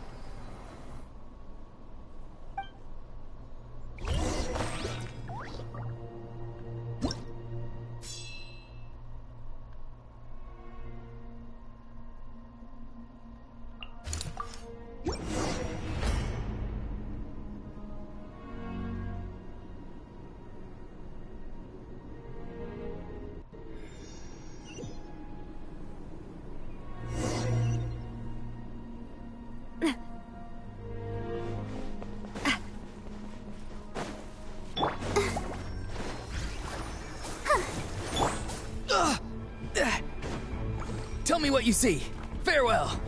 Tell me what you see. Farewell.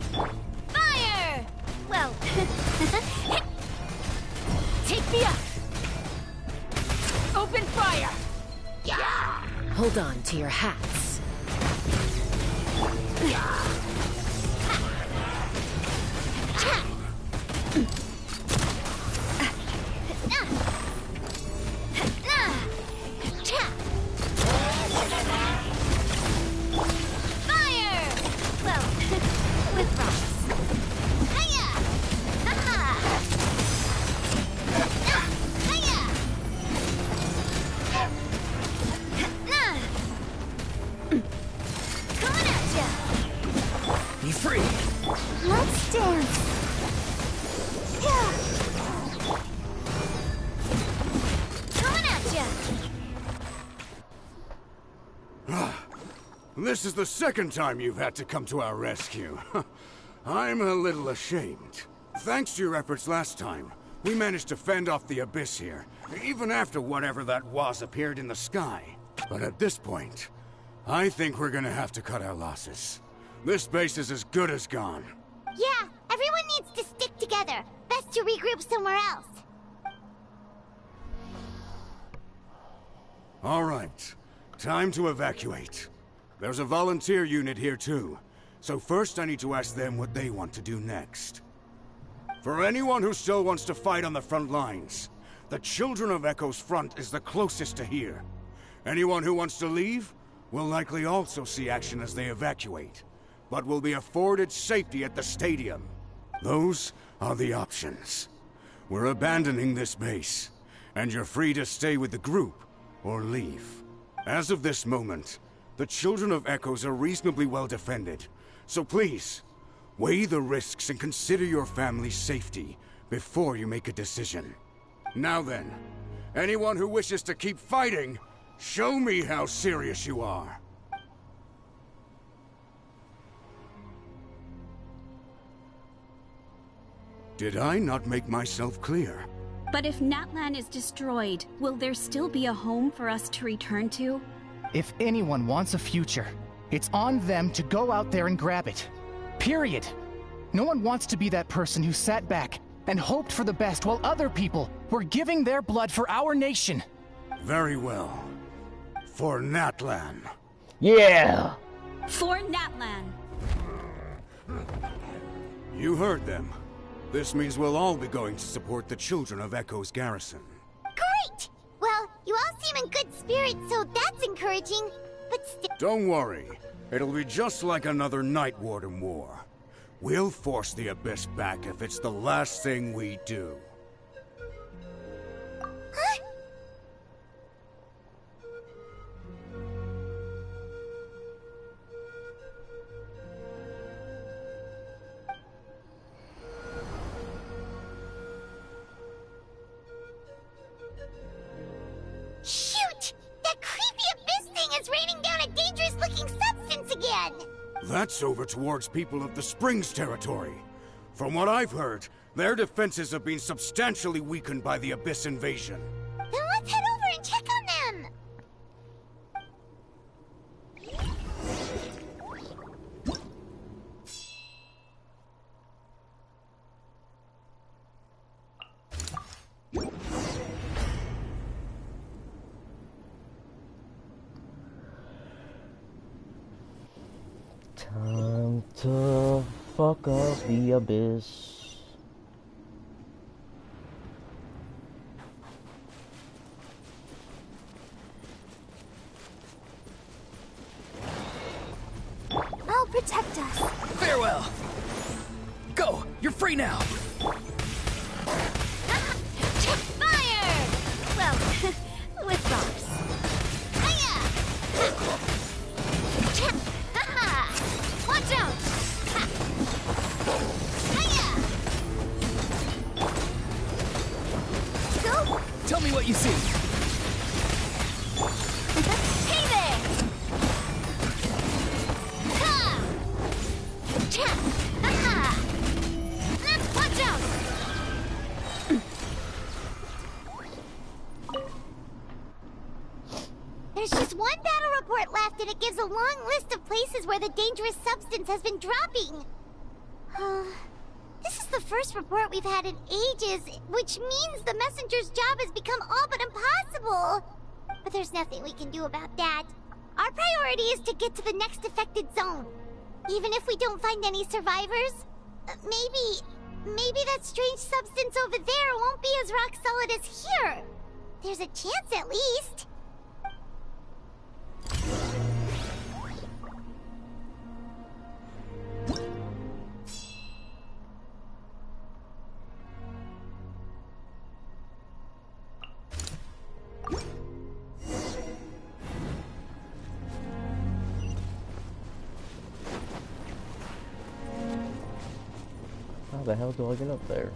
Fire! Well, Take me up! Open fire! Hold on to your hats. fire! Well, with rocks. Hiya! Haha! Hiya! Coming at ya! Be free. Let's dance. Coming at ya! This is the second time you've had to come to our rescue. I'm a little ashamed. Thanks to your efforts last time, we managed to fend off the Abyss here, even after whatever that was appeared in the sky. But at this point, I think we're gonna have to cut our losses. This base is as good as gone. Yeah, everyone needs to stick together. Best to regroup somewhere else. All right, time to evacuate. There's a volunteer unit here too, so first I need to ask them what they want to do next. For anyone who still wants to fight on the front lines, the Children of Echo's front is the closest to here. Anyone who wants to leave will likely also see action as they evacuate, but will be afforded safety at the stadium. Those are the options. We're abandoning this base, and you're free to stay with the group or leave. As of this moment, the Children of Echoes are reasonably well defended, so please, weigh the risks and consider your family's safety before you make a decision. Now then, anyone who wishes to keep fighting, show me how serious you are. Did I not make myself clear? But if Natlan is destroyed, will there still be a home for us to return to? If anyone wants a future, it's on them to go out there and grab it. Period. No one wants to be that person who sat back and hoped for the best while other people were giving their blood for our nation. Very well. For Natlan. Yeah! For Natlan. You heard them. This means we'll all be going to support the Children of Echo's garrison. Great! Well, you all seem in good spirits, so that's encouraging. But still... Don't worry. It'll be just like another Night Warden war. We'll force the Abyss back if it's the last thing we do. Huh? Shoot! That creepy abyss thing is raining down a dangerous-looking substance again! That's over towards people of the Springs territory. From what I've heard, their defenses have been substantially weakened by the Abyss invasion. Then let's head over and check on them! Time to fuck up the Abyss. protect us. Farewell! Go! You're free now! Fire! Well, with rocks. Hiya! Watch out! Hiya! Go! Tell me what you see. Hey there! Ha! Watch out! There's just one battle report left, and it gives a long list of places where the dangerous substance has been dropping. This is the first report we've had in ages, which means the messenger's job has become all but impossible. But there's nothing we can do about that. Our priority is to get to the next affected zone. Even if we don't find any survivors, maybe that strange substance over there won't be as rock solid as here. There's a chance at least. How the hell do I get up there?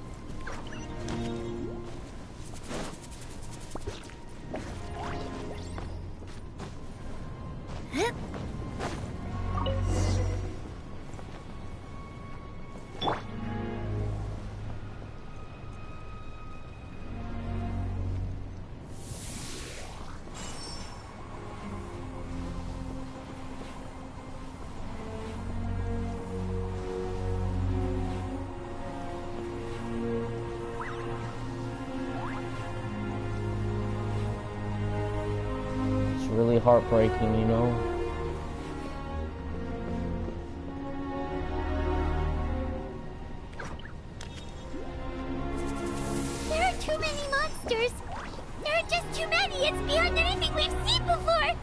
Really heartbreaking, you know? There are too many monsters. There are just too many. It's beyond anything we've seen before.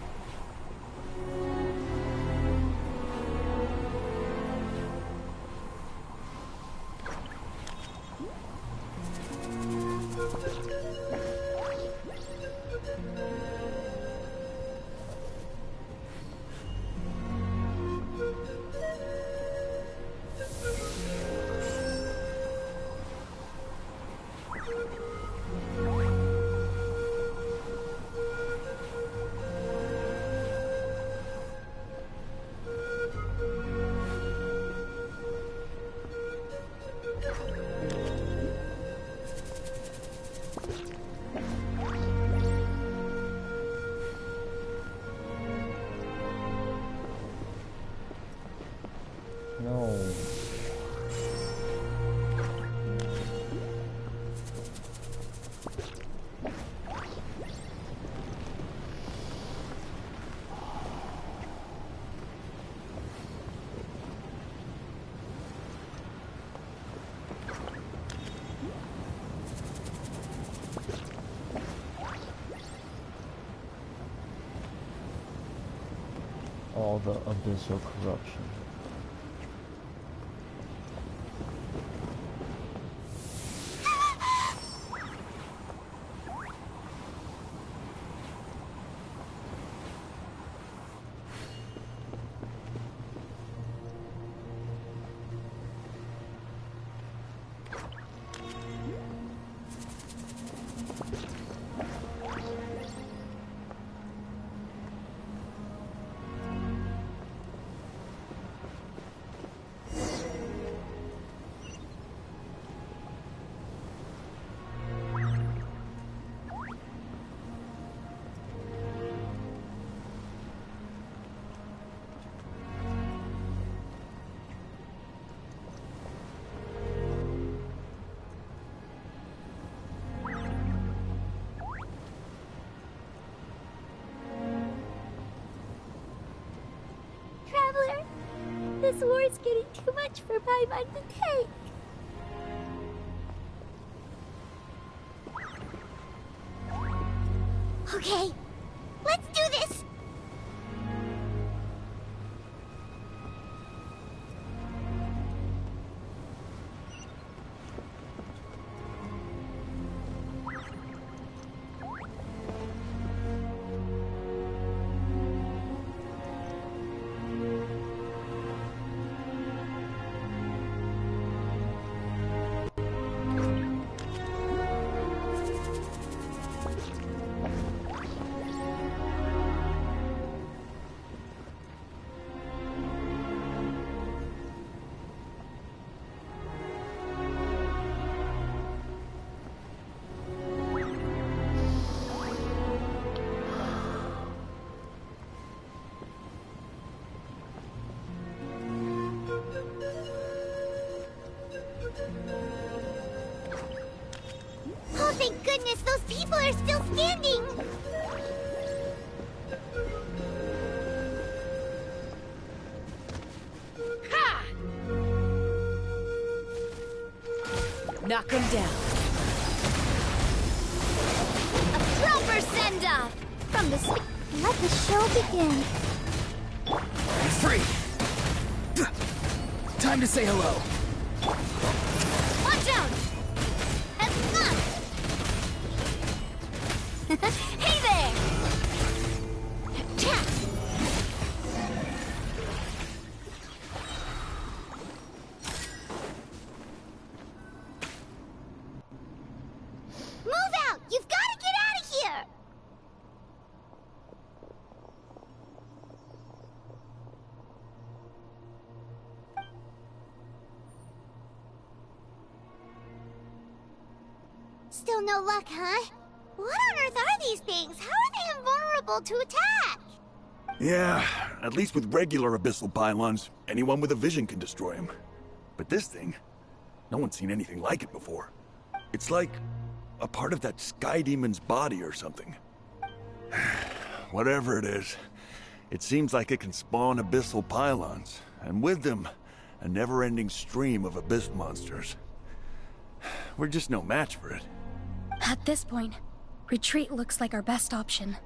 No. All the abyssal corruption. This war is getting too much for my mind to take. Okay, let's do this! Thank goodness those people are still standing! Ha! Knock him down. A proper send-off! From the let the show begin. I'm free! Time to say hello. Watch out! Hey there! Move out! You've got to get out of here! Still no luck, huh? What on earth are these things? How are they invulnerable to attack? Yeah, at least with regular abyssal pylons, anyone with a vision can destroy them. But this thing, no one's seen anything like it before. It's like a part of that sky demon's body or something. Whatever it is, it seems like it can spawn abyssal pylons, and with them, a never-ending stream of abyss monsters. We're just no match for it. At this point, retreat looks like our best option.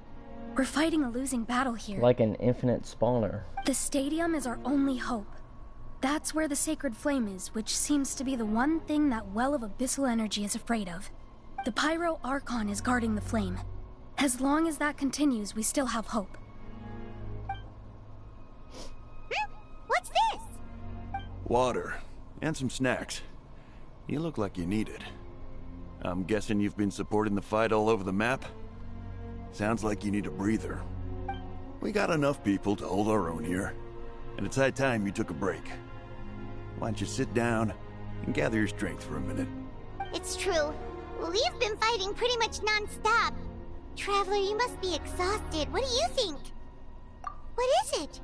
We're fighting a losing battle here. Like an infinite spawner. The stadium is our only hope. That's where the sacred flame is, which seems to be the one thing that well of abyssal energy is afraid of. The Pyro Archon is guarding the flame. As long as that continues, we still have hope. What's this? Water, and some snacks. You look like you need it. I'm guessing you've been supporting the fight all over the map? Sounds like you need a breather. We got enough people to hold our own here, and it's high time you took a break. Why don't you sit down and gather your strength for a minute? It's true. We've been fighting pretty much non-stop. Traveler, you must be exhausted. What do you think? What is it?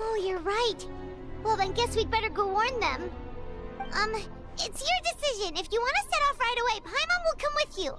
Oh, you're right. Well, then guess we'd better go warn them. It's your decision. If you want to set off right away, Paimon will come with you.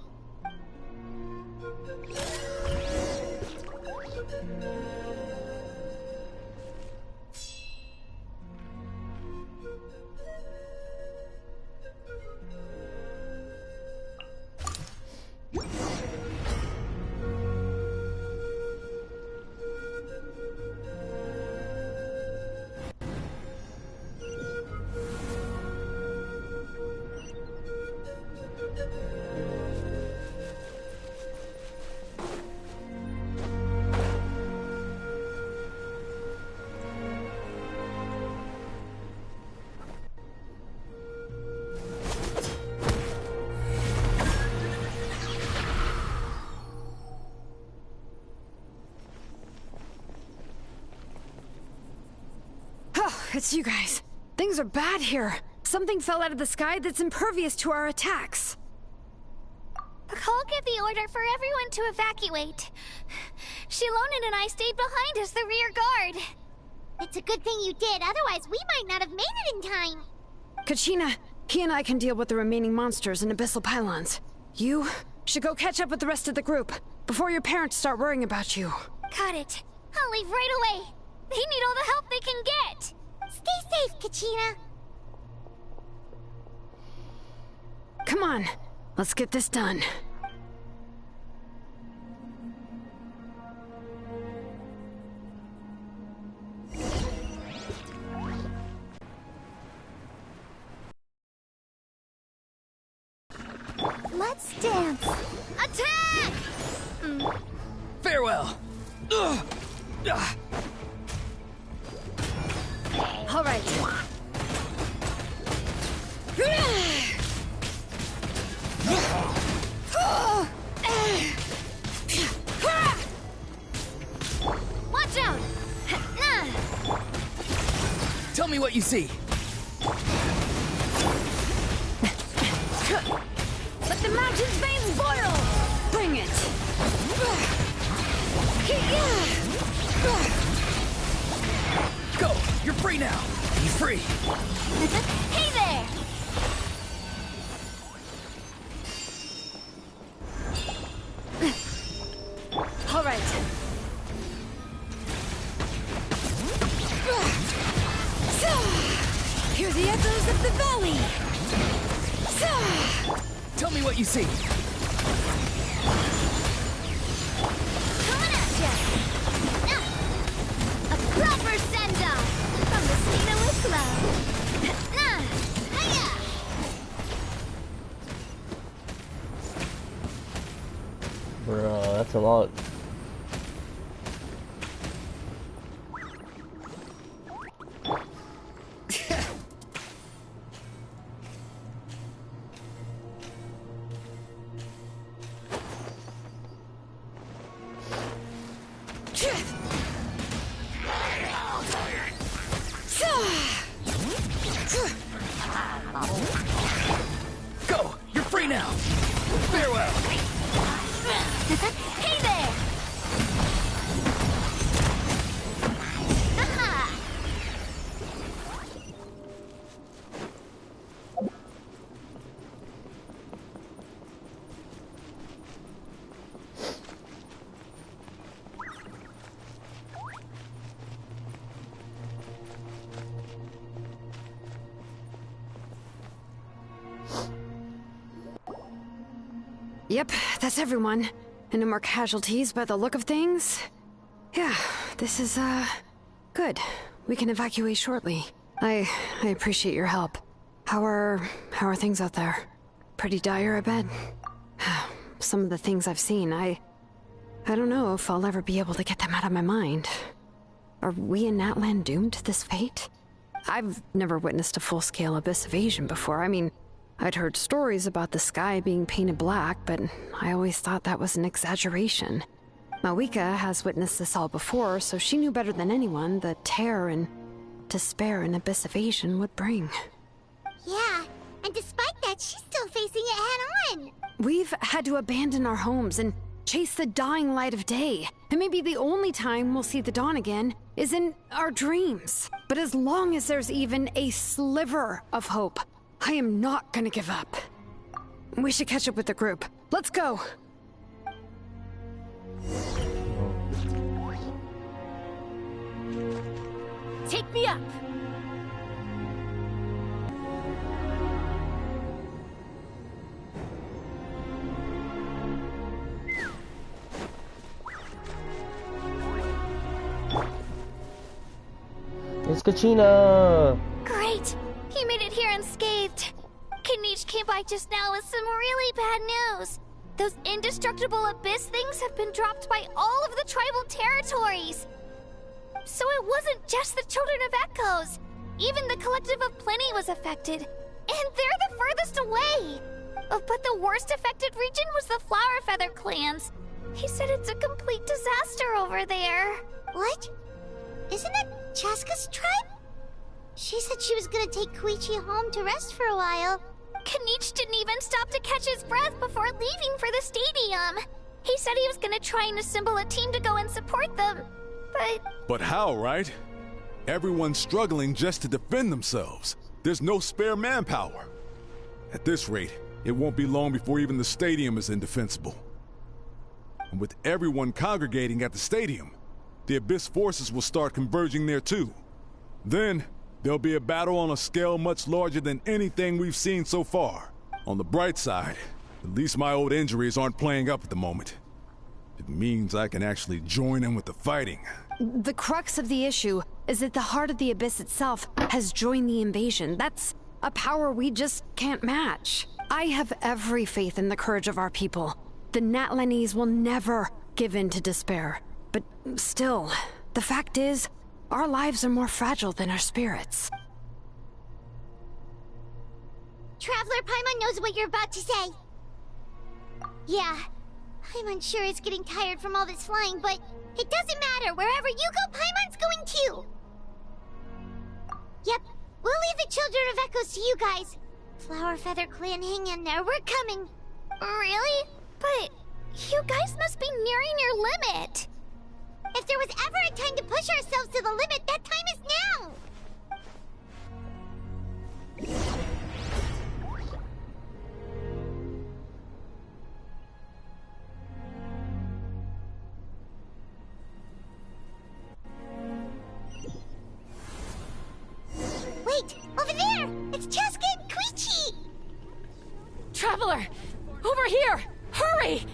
It's you guys. Things are bad here. Something fell out of the sky that's impervious to our attacks. Cole gave the order for everyone to evacuate. Shilonen and I stayed behind as the rear guard. It's a good thing you did, otherwise we might not have made it in time. Kachina, he and I can deal with the remaining monsters and abyssal pylons. You should go catch up with the rest of the group before your parents start worrying about you. Got it. I'll leave right away. They need all the help they can get. Stay safe, Kachina. Come on, let's get this done. Let's dance. Attack! Farewell. All right. Watch out! Tell me what you see. Let the mountain's veins boil! Bring it! Go! You're free now! Be free! Hey there! All right. Hear the echoes of the valley! Tell me what you see. Coming at ya! A proper send-off from the Cena with love. Hiya! Bro, that's a lot. Go! You're free now! Farewell! Hey there! Haha! Yep, that's everyone. And no more casualties by the look of things. Yeah, this is, good. We can evacuate shortly. I appreciate your help. How are things out there? Pretty dire, I bet. Some of the things I've seen, I don't know if I'll ever be able to get them out of my mind. Are we in Natlan doomed to this fate? I've never witnessed a full-scale abyss invasion before. I mean, I'd heard stories about the sky being painted black, but I always thought that was an exaggeration. Mawika has witnessed this all before, so she knew better than anyone the terror and despair an abyss invasion would bring. Yeah, and despite that, she's still facing it head-on. We've had to abandon our homes and chase the dying light of day. And maybe the only time we'll see the dawn again is in our dreams. But as long as there's even a sliver of hope, I am not gonna give up. We should catch up with the group. Let's go! Take me up! It's Kachina! Great! He made it here unscathed. Kinich came by just now with some really bad news. Those indestructible abyss things have been dropped by all of the tribal territories. So it wasn't just the Children of Echoes. Even the Collective of Plenty was affected. And they're the furthest away. But the worst affected region was the Flower Feather clans. He said it's a complete disaster over there. What? Isn't that Chaska's tribe? She said she was gonna take Koichi home to rest for a while. Kinich didn't even stop to catch his breath before leaving for the stadium. He said he was gonna try and assemble a team to go and support them, but... But how, right? Everyone's struggling just to defend themselves. There's no spare manpower. At this rate, it won't be long before even the stadium is indefensible. And with everyone congregating at the stadium, the Abyss forces will start converging there too. Then, there'll be a battle on a scale much larger than anything we've seen so far. On the bright side, at least my old injuries aren't playing up at the moment. It means I can actually join in with the fighting. The crux of the issue is that the heart of the Abyss itself has joined the invasion. That's a power we just can't match. I have every faith in the courage of our people. The Natlanese will never give in to despair. But still, the fact is, our lives are more fragile than our spirits. Traveler Paimon knows what you're about to say. Yeah, Paimon's sure is getting tired from all this flying, but it doesn't matter. Wherever you go, Paimon's going too. Yep, we'll leave the Children of Echoes to you guys. Flower Feather Clan, hang in there. We're coming. Really? But you guys must be nearing your limit. If there was ever a time to push ourselves to the limit, that time is now! Wait! Over there! It's Chaska and Koichi! Traveler! Over here! Hurry!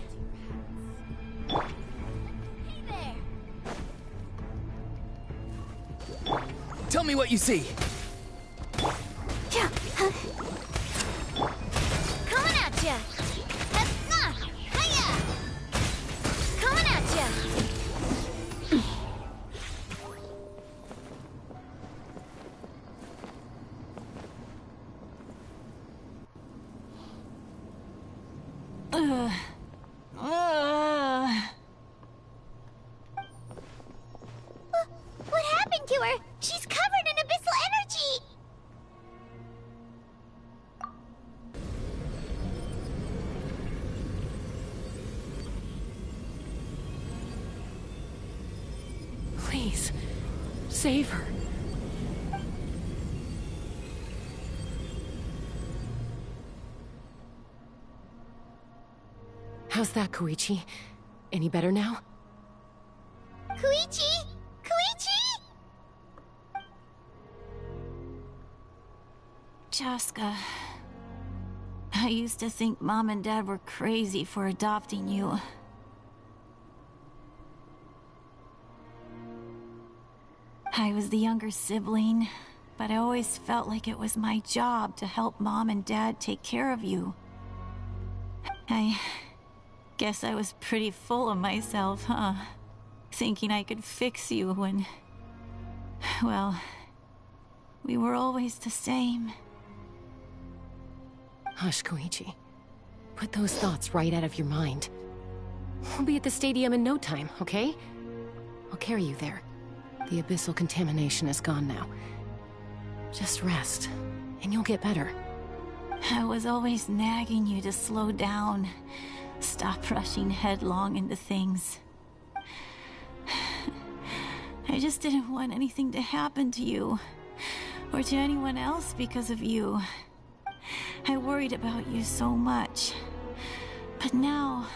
Tell me what you see. Coming at ya! Hiya! Coming at ya! What happened to her? She's covered in abyssal energy! Please, save her. How's that, Koichi? Any better now? Koichi! Koichi! Chaska, I used to think Mom and Dad were crazy for adopting you. I was the younger sibling, but I always felt like it was my job to help Mom and Dad take care of you. I guess I was pretty full of myself, huh? Thinking I could fix you when... well, we were always the same. Hush, Koichi. Put those thoughts right out of your mind. We'll be at the stadium in no time, okay? I'll carry you there. The abyssal contamination is gone now. Just rest, and you'll get better. I was always nagging you to slow down. Stop rushing headlong into things. I just didn't want anything to happen to you, or to anyone else because of you. I worried about you so much. But now,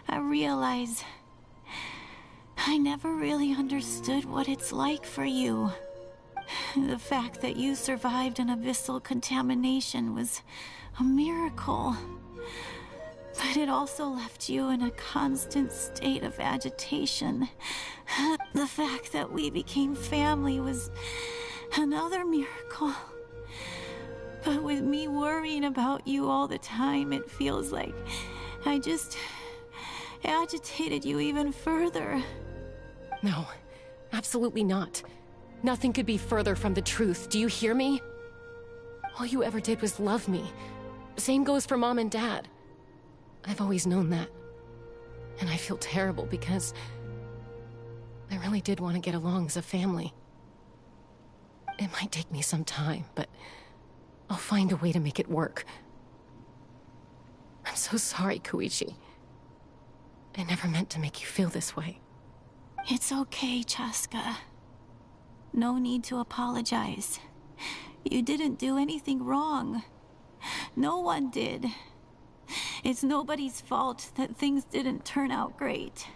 I realize I never really understood what it's like for you. The fact that you survived an abyssal contamination was a miracle. But it also left you in a constant state of agitation. The fact that we became family was another miracle. But with me worrying about you all the time, it feels like I just agitated you even further. No, absolutely not. Nothing could be further from the truth. Do you hear me? All you ever did was love me. Same goes for Mom and Dad. I've always known that. And I feel terrible because I really did want to get along as a family. It might take me some time, but I'll find a way to make it work. I'm so sorry, Koichi. I never meant to make you feel this way. It's okay, Chaska. No need to apologize. You didn't do anything wrong. No one did. It's nobody's fault that things didn't turn out great.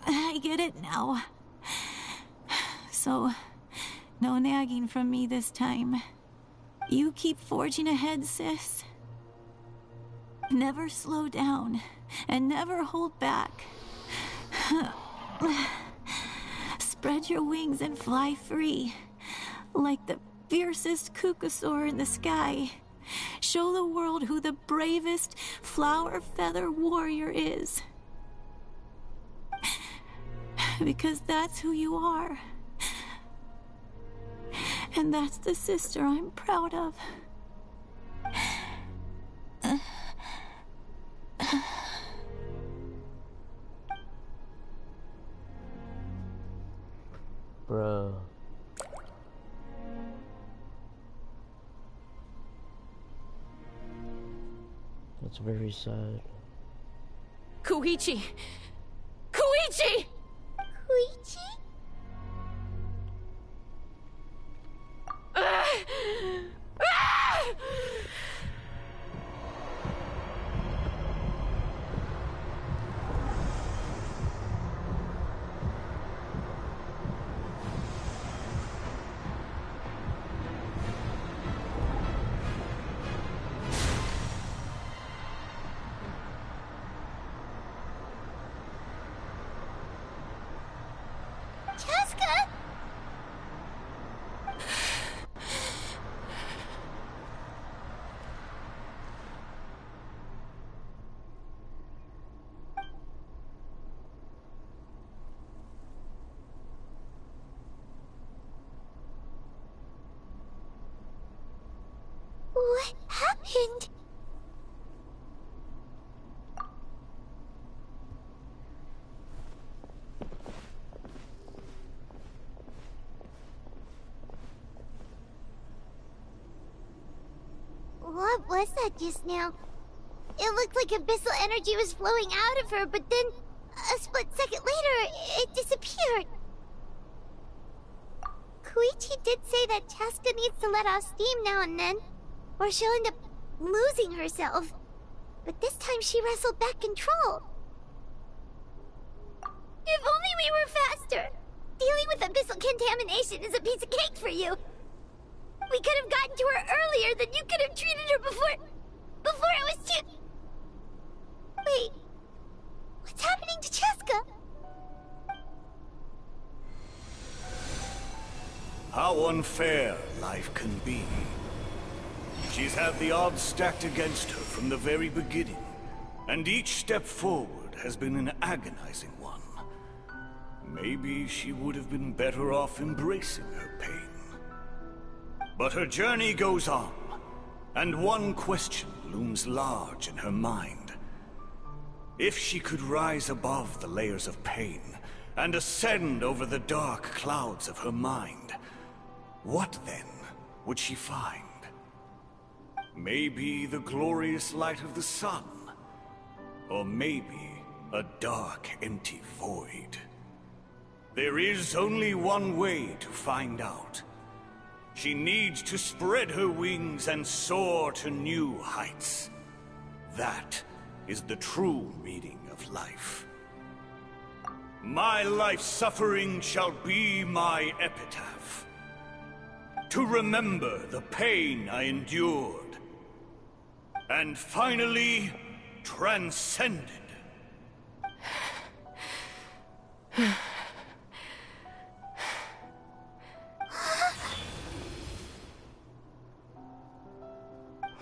I get it now. So, no nagging from me this time. You keep forging ahead, sis. Never slow down, and never hold back. Spread your wings and fly free, like the fiercest kukasaur in the sky. Show the world who the bravest flower feather warrior is. Because that's who you are. And that's the sister I'm proud of. Bruh. That's very sad. Koichi! Koichi! Koichi! Koichi? Chaska! What happened? What was that just now? It looked like abyssal energy was flowing out of her, but then a split second later, it disappeared. Koichi did say that Chaska needs to let off steam now and then, or she'll end up losing herself. But this time she wrestled back control. If only we were faster! Dealing with abyssal contamination is a piece of cake for you. We could have gotten to her earlier, then you could have treated her before it was too... Wait, what's happening to Chaska? How unfair life can be. She's had the odds stacked against her from the very beginning, and each step forward has been an agonizing one. Maybe she would have been better off embracing her pain. But her journey goes on, and one question looms large in her mind. If she could rise above the layers of pain and ascend over the dark clouds of her mind, what then would she find? Maybe the glorious light of the sun, or maybe a dark, empty void. There is only one way to find out. She needs to spread her wings and soar to new heights. That is the true meaning of life. My life's suffering shall be my epitaph. To remember the pain I endured, and finally transcended.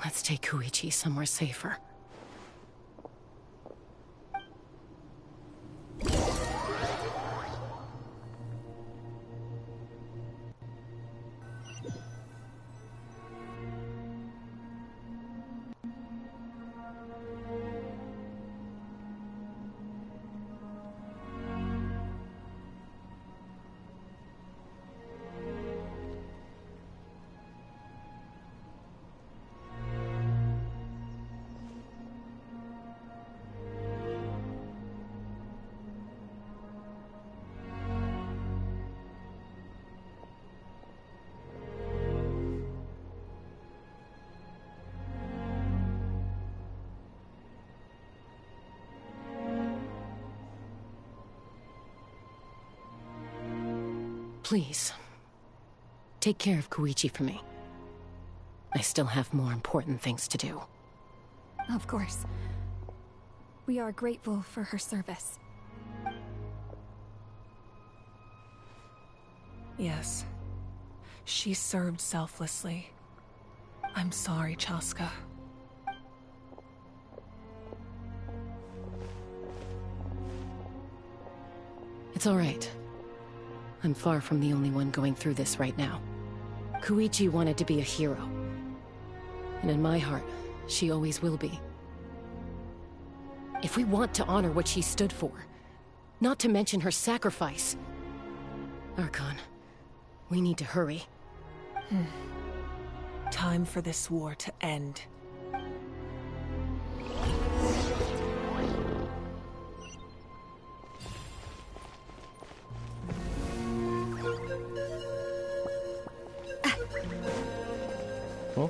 Let's take Koichi somewhere safer. Please, take care of Koichi for me. I still have more important things to do. Of course. We are grateful for her service. Yes. She served selflessly. I'm sorry, Chaska. It's all right. I'm far from the only one going through this right now. Koichi wanted to be a hero. And in my heart, she always will be. If we want to honor what she stood for, not to mention her sacrifice, Archon, we need to hurry. Time for this war to end. Huh?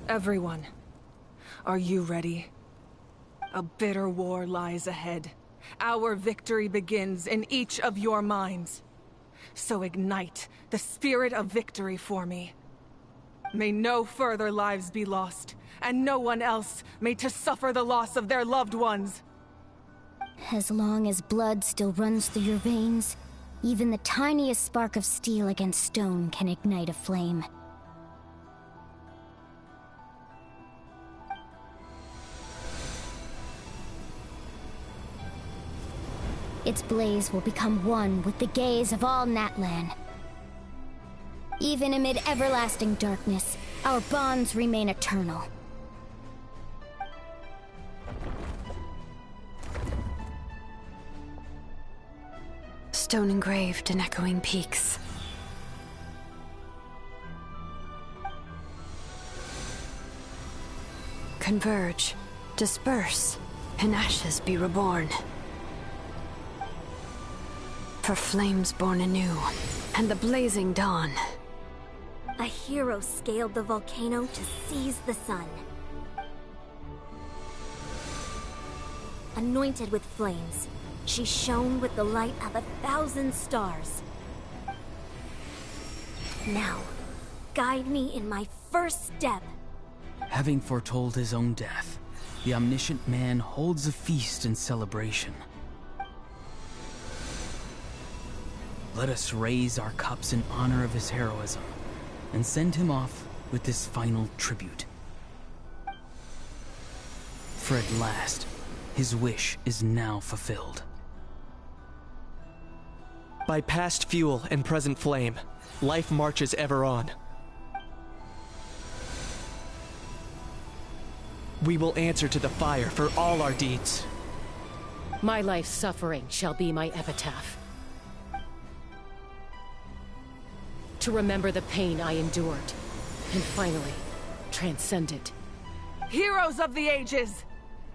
Everyone, are you ready? A bitter war lies ahead. Our victory begins in each of your minds. So ignite the spirit of victory for me. May no further lives be lost, and no one else may to suffer the loss of their loved ones. As long as blood still runs through your veins, even the tiniest spark of steel against stone can ignite a flame. Its blaze will become one with the gaze of all Natlan. Even amid everlasting darkness, our bonds remain eternal. Stone engraved in echoing peaks. Converge, disperse, and ashes be reborn. For flames born anew, and the blazing dawn. A hero scaled the volcano to seize the sun. Anointed with flames, she shone with the light of 1,000 stars. Now, guide me in my first step. Having foretold his own death, the omniscient man holds a feast in celebration. Let us raise our cups in honor of his heroism, and send him off with this final tribute. For at last, his wish is now fulfilled. By past fuel and present flame, life marches ever on. We will answer to the fire for all our deeds. My life's suffering shall be my epitaph. To remember the pain I endured, and finally, transcend it. Heroes of the ages!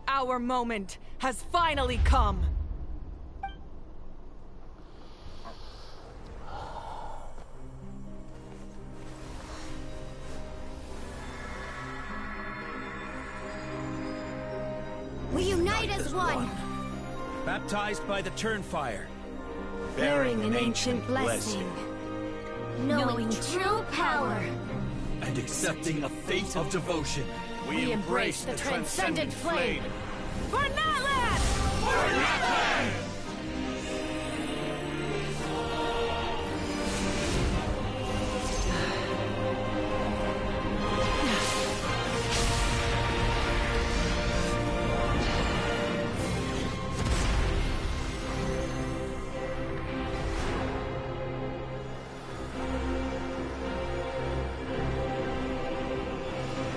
Our moment has finally come! We unite as one! Baptized by the Turnfire. Bearing an ancient blessing. Knowing true power. And accepting a fate of devotion. We embrace the transcendent flame. For Natlan! For Natlan!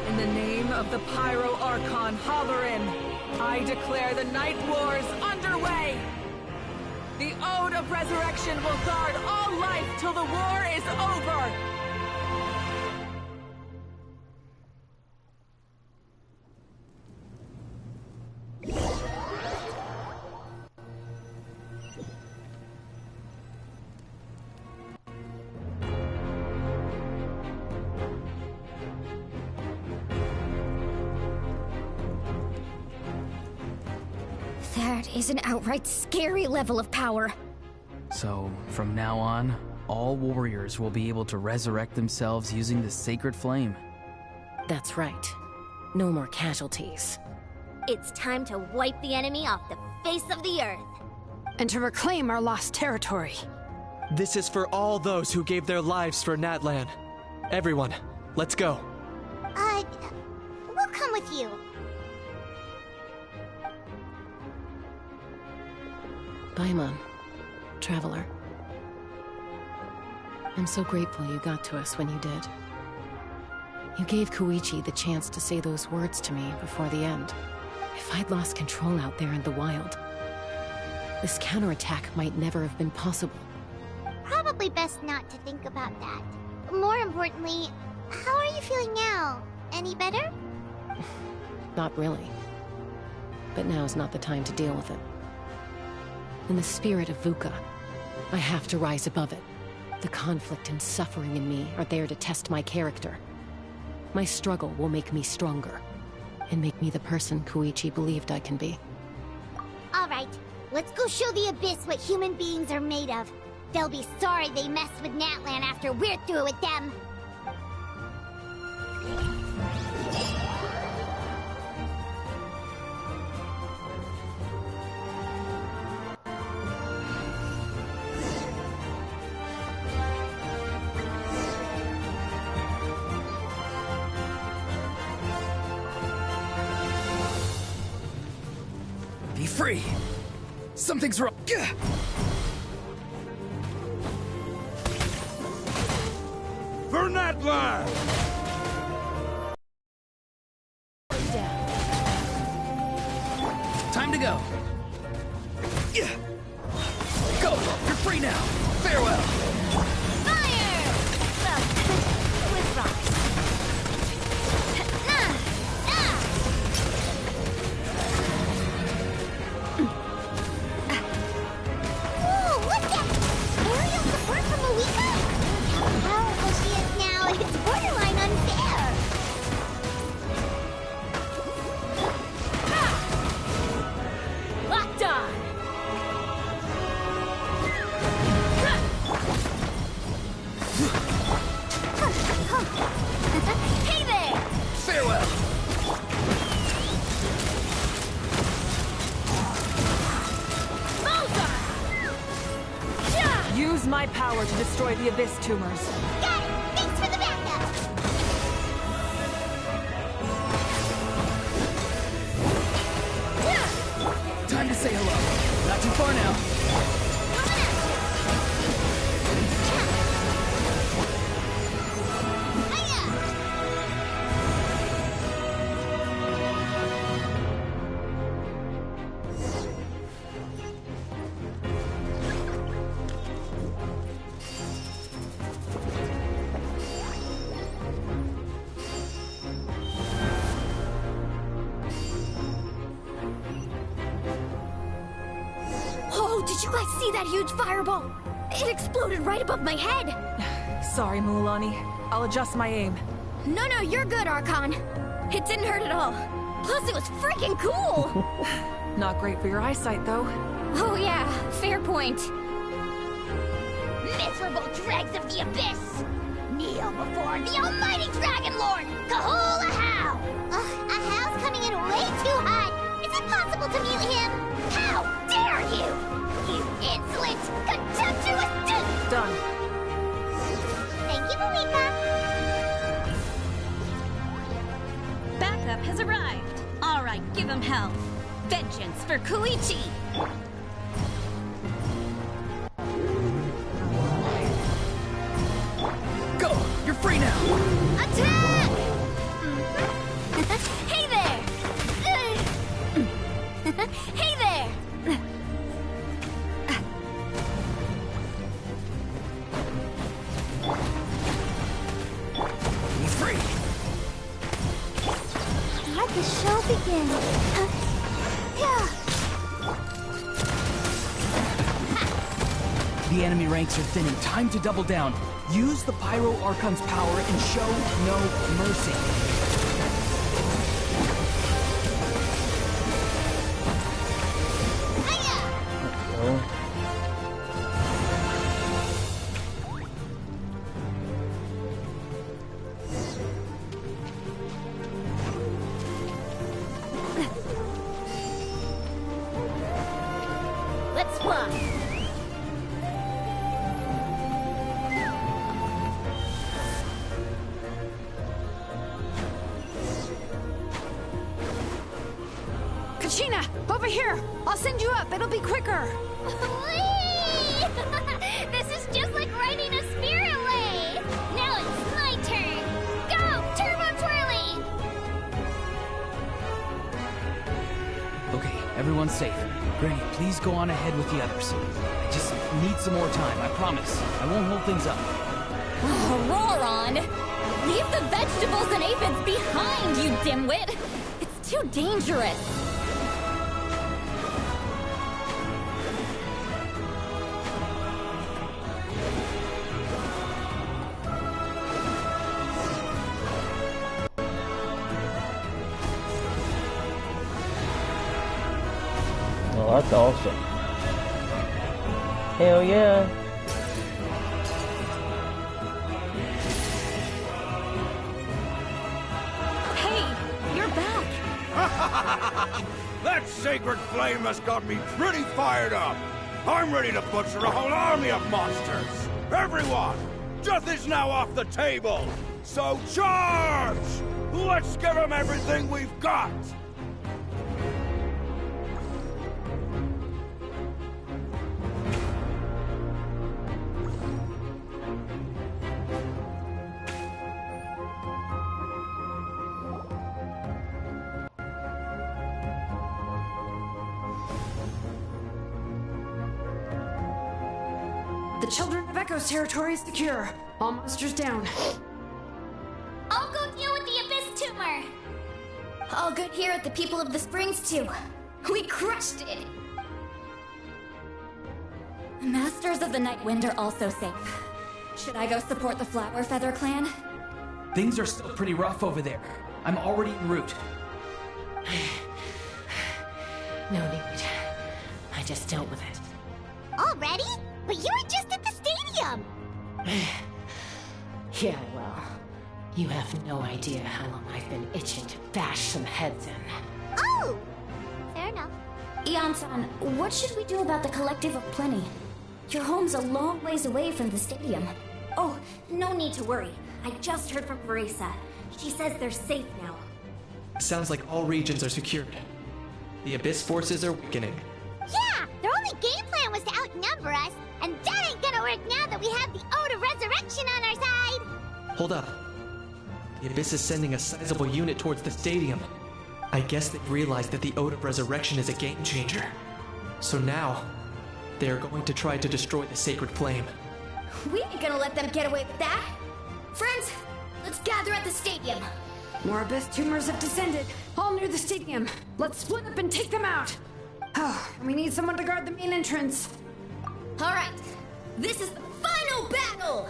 In the name of the Pyro Archon Halloran, I declare the Night Wars underway! The Ode of Resurrection will guard all life till the war is over! That is an outright scary level of power. So, from now on, all warriors will be able to resurrect themselves using the sacred flame. That's right. No more casualties. It's time to wipe the enemy off the face of the earth. And to reclaim our lost territory. This is for all those who gave their lives for Natlan. Everyone, let's go. We'll come with you. Paimon, traveler. I'm so grateful you got to us when you did. You gave Koichi the chance to say those words to me before the end. If I'd lost control out there in the wild, this counterattack might never have been possible. Probably best not to think about that. More importantly, how are you feeling now? Any better? Not really. But now's not the time to deal with it. In the spirit of VUCA, I have to rise above it. The conflict and suffering in me are there to test my character. My struggle will make me stronger, and make me the person Koichi believed I can be. Alright, let's go show the Abyss what human beings are made of. They'll be sorry they messed with Natlan after we're through with them. Be free! Something's wrong! For Natlan! Time to go! Go! You're free now! Farewell! Fire! With rocks. Whoa, look at aerial support from Malika? How powerful she is now, it's borderline unfair. Locked on! Hey there! Farewell! Use my power to destroy the Abyss tumors. Got it! Thanks for the backup! Time to say hello. Not too far now. Oh, did you guys see that huge fireball? It exploded right above my head! Sorry, Mulani. I'll adjust my aim. No, you're good, Archon. It didn't hurt at all. Plus, it was freaking cool! Not great for your eyesight, though. Oh yeah, fair point. Miserable dregs of the Abyss! Kneel before the almighty Dragon Lord, Kahula How! A Hal's coming in way too hot. Is it possible to mute him? How dare you! You insolent, contemptuous Done. Thank you, Malika. Backup has arrived. All right, give him hell. Vengeance for Koichi. Go! You're free now! Attack! Hey there! Hey there! Be free! Let the show begin. The enemy ranks are thinning. Time to double down. Use the Pyro Archon's power and show no mercy. Let's fly! Kachina, over here! I'll send you up, it'll be quicker! This is just like riding a spirit away. Now it's my turn. Go, Turbo everyone's safe. Granny, please go on ahead with the others. I just need some more time, I promise. I won't hold things up. Roaron! Leave the vegetables and aphids behind, you dimwit! It's too dangerous! Oh, that's awesome. Hell yeah. Hey, you're back! That sacred flame has got me pretty fired up. I'm ready to butcher a whole army of monsters. Everyone, death is now off the table. So charge! Let's give them everything we've got. The Children of Echo's territory is secure. All monsters down. I'll go deal with the Abyss tumor. All good here at the People of the Springs, too. We crushed it! Masters of the Night Wind are also safe. Should I go support the Flower Feather clan? Things are still pretty rough over there. I'm already en route. No need. I just dealt with it. Already? But you were just at the stadium! Yeah, well, you have no idea how long I've been itching to bash some heads in. Oh! Fair enough. Ian-san, what should we do about the Collective of Plenty? Your home's a long ways away from the stadium. Oh, no need to worry. I just heard from Marisa. She says they're safe now. Sounds like all regions are secured. The Abyss forces are weakening. Yeah! Their only game plan was to outnumber us, and that ain't gonna work now that we have the Ode of Resurrection on our side! Hold up. The Abyss is sending a sizable unit towards the stadium. I guess they've realized that the Ode of Resurrection is a game changer. So now, they are going to try to destroy the sacred flame. We ain't gonna let them get away with that! Friends, let's gather at the stadium! More Abyss tumors have descended, all near the stadium. Let's split up and take them out! Oh, we need someone to guard the main entrance. Alright, this is the final battle!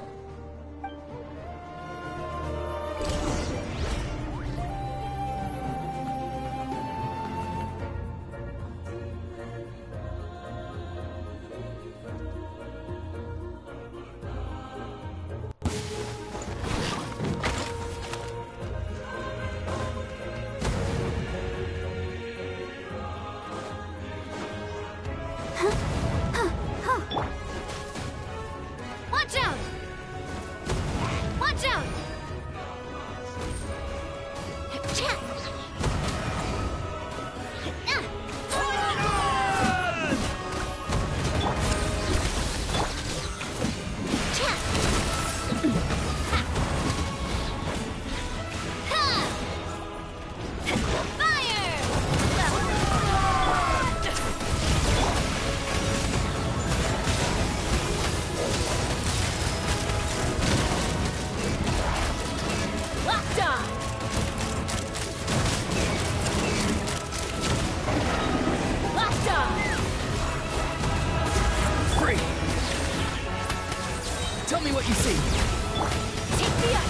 Watch out! Watch out! Tell me what you see. Take the up!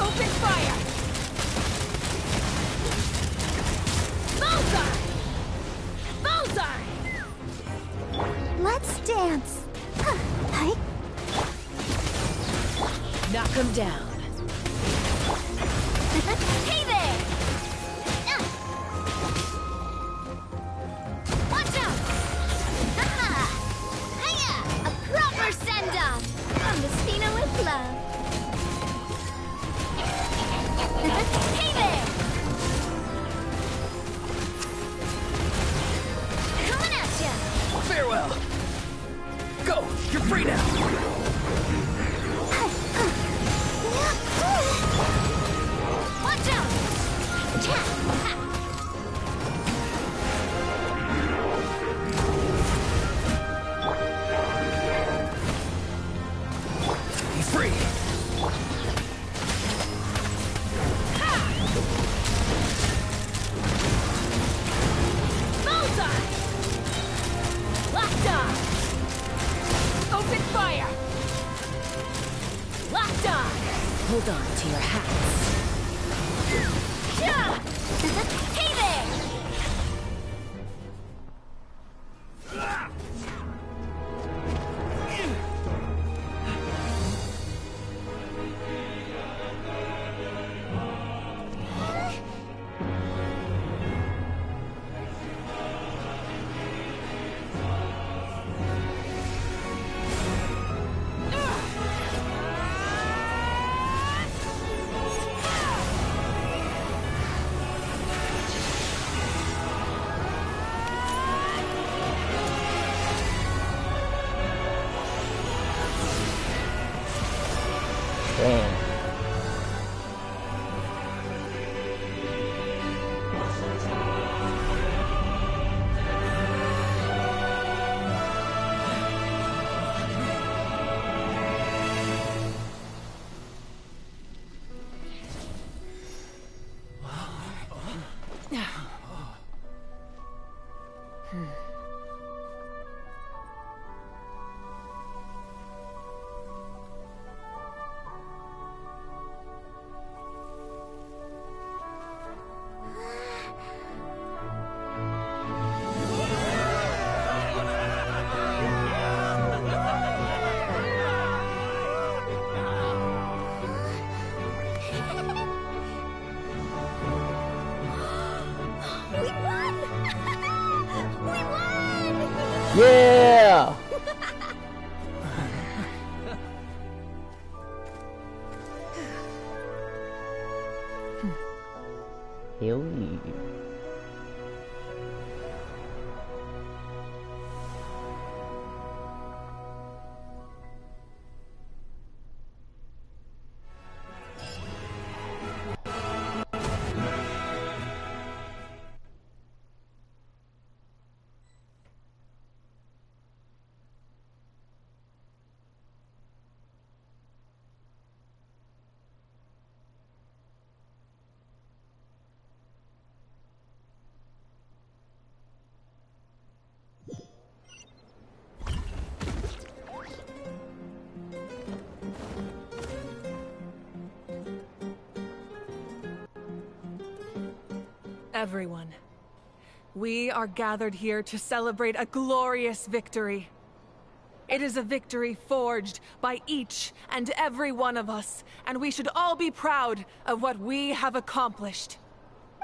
Open fire! Bullseye! Bullseye! Let's dance. Hi. Knock him down. Hey there! Watch out! Hiya! A proper send-off! From Destino with love. Hey there! Coming at ya! Farewell. Go! You're free now! Watch out! Be free! Bullseye! Locked on! Open fire! Locked on! Hold on to your hats. Yeah! Hey there! Damn. Yeah! Hell yeah. Everyone, we are gathered here to celebrate a glorious victory. It is a victory forged by each and every one of us, and we should all be proud of what we have accomplished.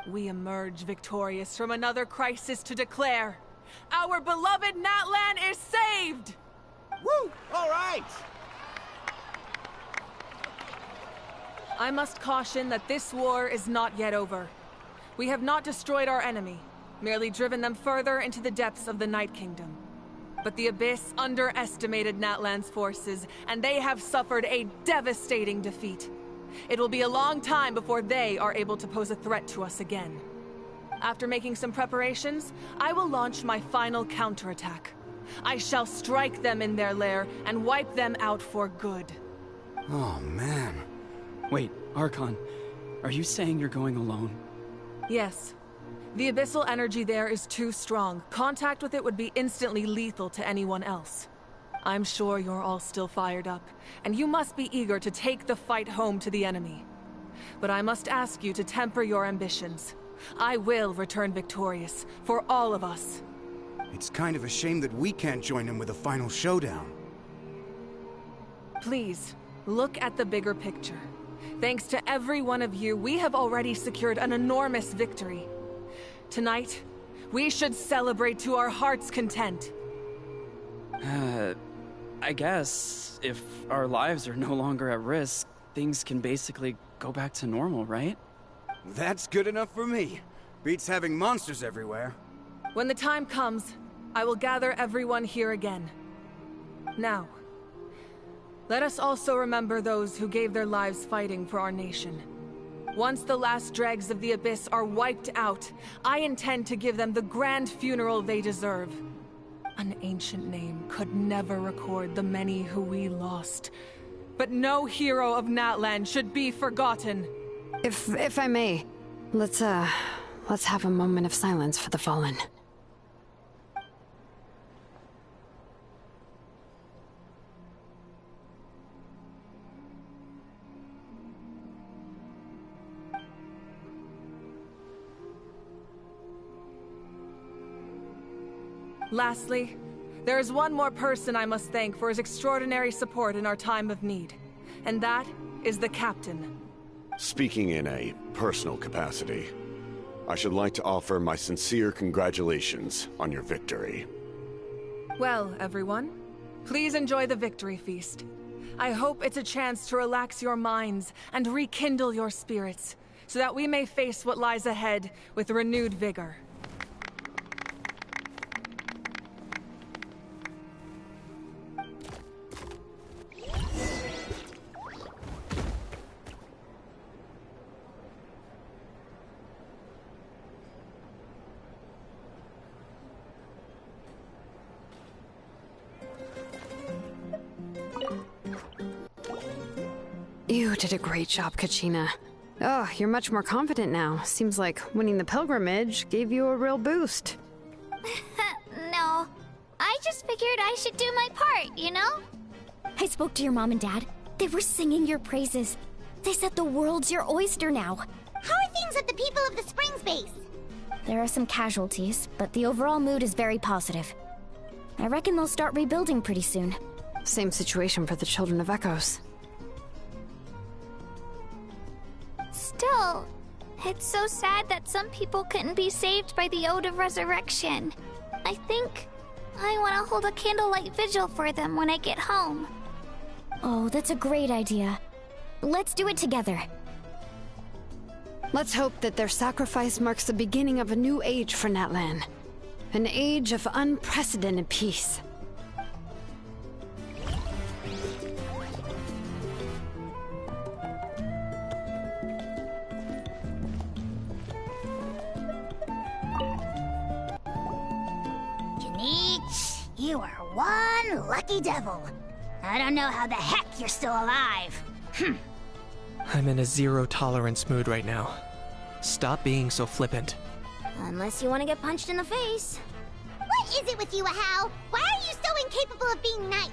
We emerge victorious from another crisis to declare, our beloved Natlan is saved! Woo! All right! I must caution that this war is not yet over. We have not destroyed our enemy, merely driven them further into the depths of the Night Kingdom. But the Abyss underestimated Natlan's forces, and they have suffered a devastating defeat. It will be a long time before they are able to pose a threat to us again. After making some preparations, I will launch my final counterattack. I shall strike them in their lair and wipe them out for good. Oh, man. Wait, Archon, are you saying you're going alone? Yes. The abyssal energy there is too strong. Contact with it would be instantly lethal to anyone else. I'm sure you're all still fired up, and you must be eager to take the fight home to the enemy. But I must ask you to temper your ambitions. I will return victorious, for all of us. It's kind of a shame that we can't join him with a final showdown. Please, look at the bigger picture. Thanks to every one of you, we have already secured an enormous victory. Tonight, we should celebrate to our heart's content. I guess if our lives are no longer at risk, things can basically go back to normal, right? That's good enough for me. Beats having monsters everywhere. When the time comes, I will gather everyone here again. Now, let us also remember those who gave their lives fighting for our nation. Once the last dregs of the Abyss are wiped out, I intend to give them the grand funeral they deserve. An ancient name could never record the many who we lost. But no hero of Natlan should be forgotten. If I may, let's have a moment of silence for the fallen. Lastly, there is one more person I must thank for his extraordinary support in our time of need, and that is the Captain. Speaking in a personal capacity, I should like to offer my sincere congratulations on your victory. Well, everyone, please enjoy the victory feast. I hope it's a chance to relax your minds and rekindle your spirits, so that we may face what lies ahead with renewed vigor. You did a great job, Kachina. Oh, you're much more confident now. Seems like winning the pilgrimage gave you a real boost. No, I just figured I should do my part, you know? I spoke to your mom and dad. They were singing your praises. They said the world's your oyster now. How are things at the People of the Springs base? There are some casualties, but the overall mood is very positive. I reckon they'll start rebuilding pretty soon. Same situation for the Children of Echoes. Still, it's so sad that some people couldn't be saved by the Ode of Resurrection. I think I want to hold a candlelight vigil for them when I get home. Oh, that's a great idea. Let's do it together. Let's hope that their sacrifice marks the beginning of a new age for Natlan. An age of unprecedented peace. You are one lucky devil. I don't know how the heck you're still alive. I'm in a zero-tolerance mood right now. Stop being so flippant. Unless you want to get punched in the face. What is it with you, Ahau? Why are you so incapable of being nice?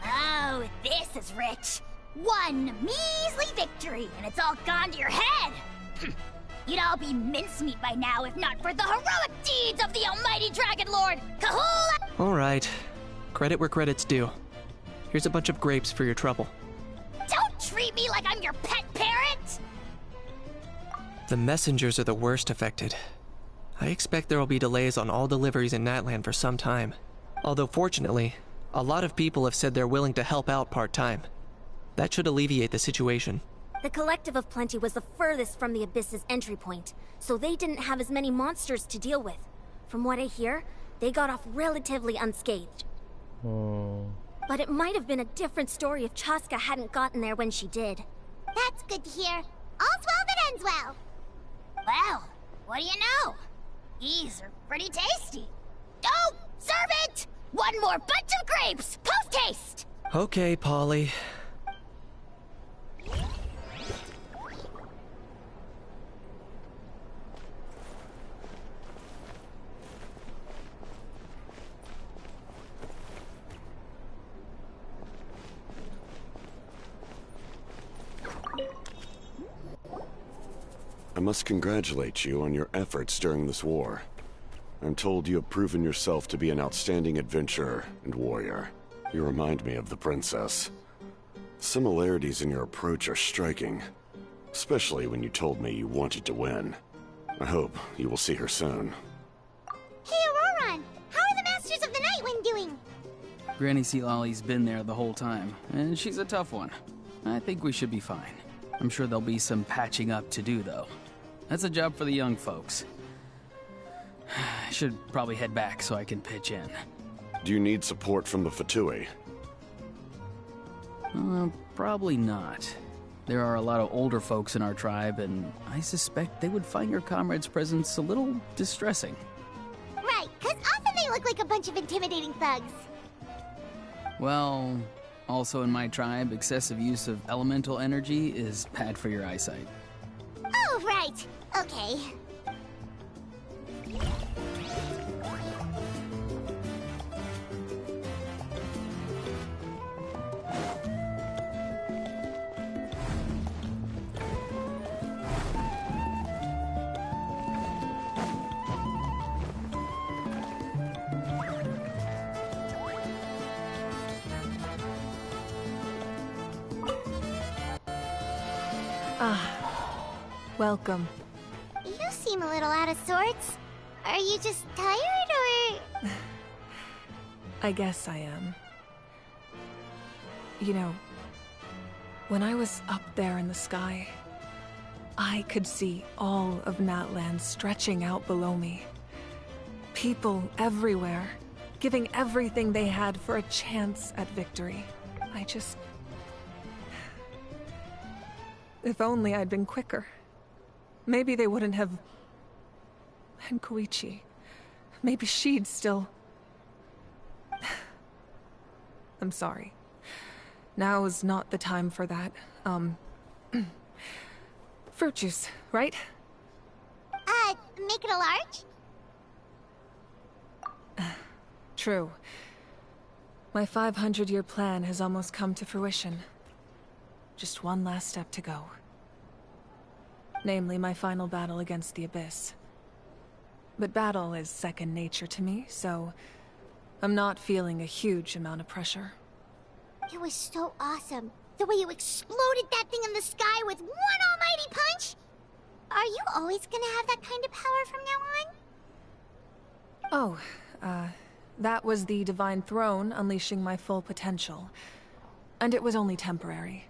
Oh, this is rich. One measly victory, and it's all gone to your head. You'd all be mincemeat by now if not for the heroic deeds of the almighty Dragon Lord, Kahula! Alright. Credit where credit's due. Here's a bunch of grapes for your trouble. Don't treat me like I'm your pet parent! The messengers are the worst affected. I expect there will be delays on all deliveries in Natlan for some time. Although fortunately, a lot of people have said they're willing to help out part-time. That should alleviate the situation. The Collective of Plenty was the furthest from the Abyss's entry point, so they didn't have as many monsters to deal with. From what I hear, they got off relatively unscathed. But it might have been a different story if Chaska hadn't gotten there when she did. That's good to hear. All's well that ends well. Well, what do you know? These are pretty tasty. Oh, servant! One more bunch of grapes, post-haste! Okay, Polly. I must congratulate you on your efforts during this war. I'm told you have proven yourself to be an outstanding adventurer and warrior. You remind me of the princess. Similarities in your approach are striking, especially when you told me you wanted to win. I hope you will see her soon. Hey, Auroran! How are the Masters of the Nightwind doing? Granny Sealolly's been there the whole time, and she's a tough one. I think we should be fine. I'm sure there'll be some patching up to do, though. That's a job for the young folks. I should probably head back so I can pitch in. Do you need support from the Fatui? Probably not. There are a lot of older folks in our tribe, and I suspect they would find your comrade's presence a little distressing. Right, because often they look like a bunch of intimidating thugs. Well, also in my tribe, excessive use of elemental energy is bad for your eyesight. Oh, right. Okay. Welcome. You seem a little out of sorts. Are you just tired, or...? I guess I am. You know, when I was up there in the sky, I could see all of Natlan stretching out below me. People everywhere, giving everything they had for a chance at victory. If only I'd been quicker. Maybe they wouldn't have... And Koichi. Maybe she'd still... I'm sorry. Now is not the time for that. Fruit juice, right? Make it a large? True. My 500-year plan has almost come to fruition. Just one last step to go. Namely, my final battle against the Abyss. But battle is second nature to me, so I'm not feeling a huge amount of pressure. It was so awesome. The way you exploded that thing in the sky with one almighty punch! Are you always gonna have that kind of power from now on? Oh, that was the Divine Throne unleashing my full potential. And it was only temporary.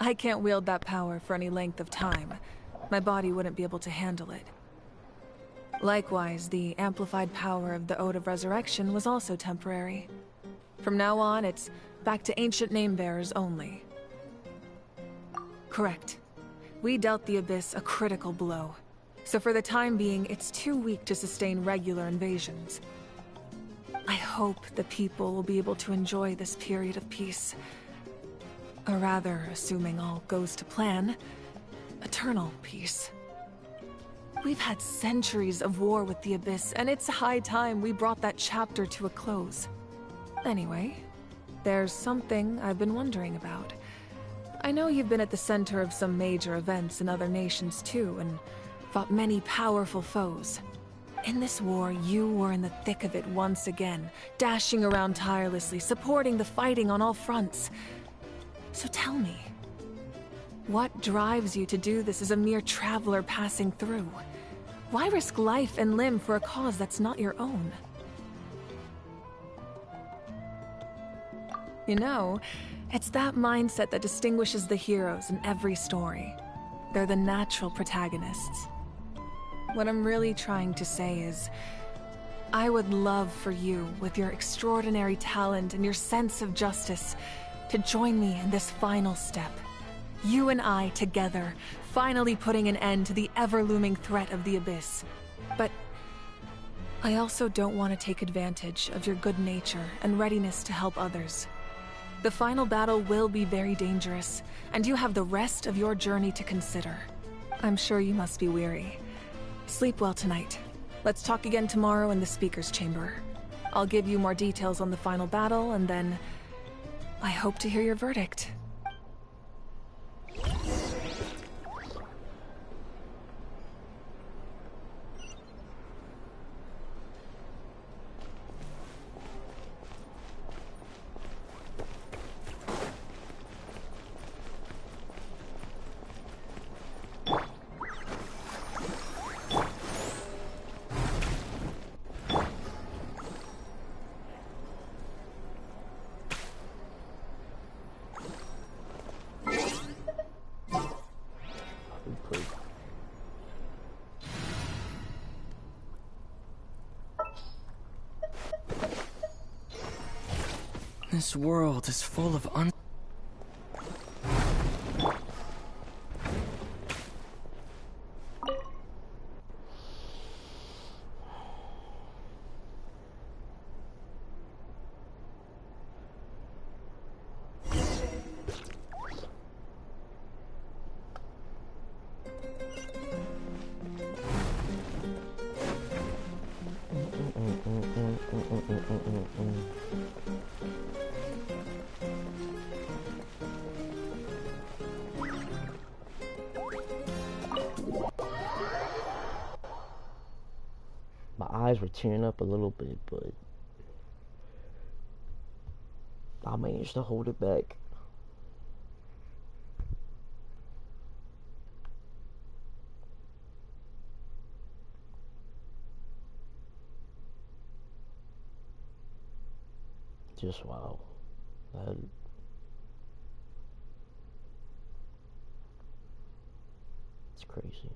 I can't wield that power for any length of time. My body wouldn't be able to handle it. Likewise, the amplified power of the Ode of Resurrection was also temporary. From now on, it's back to ancient name-bearers only. Correct. We dealt the Abyss a critical blow. So for the time being, it's too weak to sustain regular invasions. I hope the people will be able to enjoy this period of peace. Or rather, assuming all goes to plan, eternal peace. We've had centuries of war with the Abyss, and it's high time we brought that chapter to a close. Anyway, there's something I've been wondering about. I know you've been at the center of some major events in other nations too, and fought many powerful foes. In this war, you were in the thick of it once again, dashing around tirelessly, supporting the fighting on all fronts. So tell me, what drives you to do this as a mere traveler passing through? Why risk life and limb for a cause that's not your own? You know, it's that mindset that distinguishes the heroes in every story. They're the natural protagonists. What I'm really trying to say is, I would love for you, with your extraordinary talent and your sense of justice, to join me in this final step. You and I together, finally putting an end to the ever-looming threat of the Abyss. But I also don't want to take advantage of your good nature and readiness to help others. The final battle will be very dangerous, and you have the rest of your journey to consider. I'm sure you must be weary. Sleep well tonight. Let's talk again tomorrow in the Speaker's Chamber. I'll give you more details on the final battle, and then I hope to hear your verdict. This world is full of eyes were tearing up a little bit, but I managed to hold it back. Just wow. It's crazy.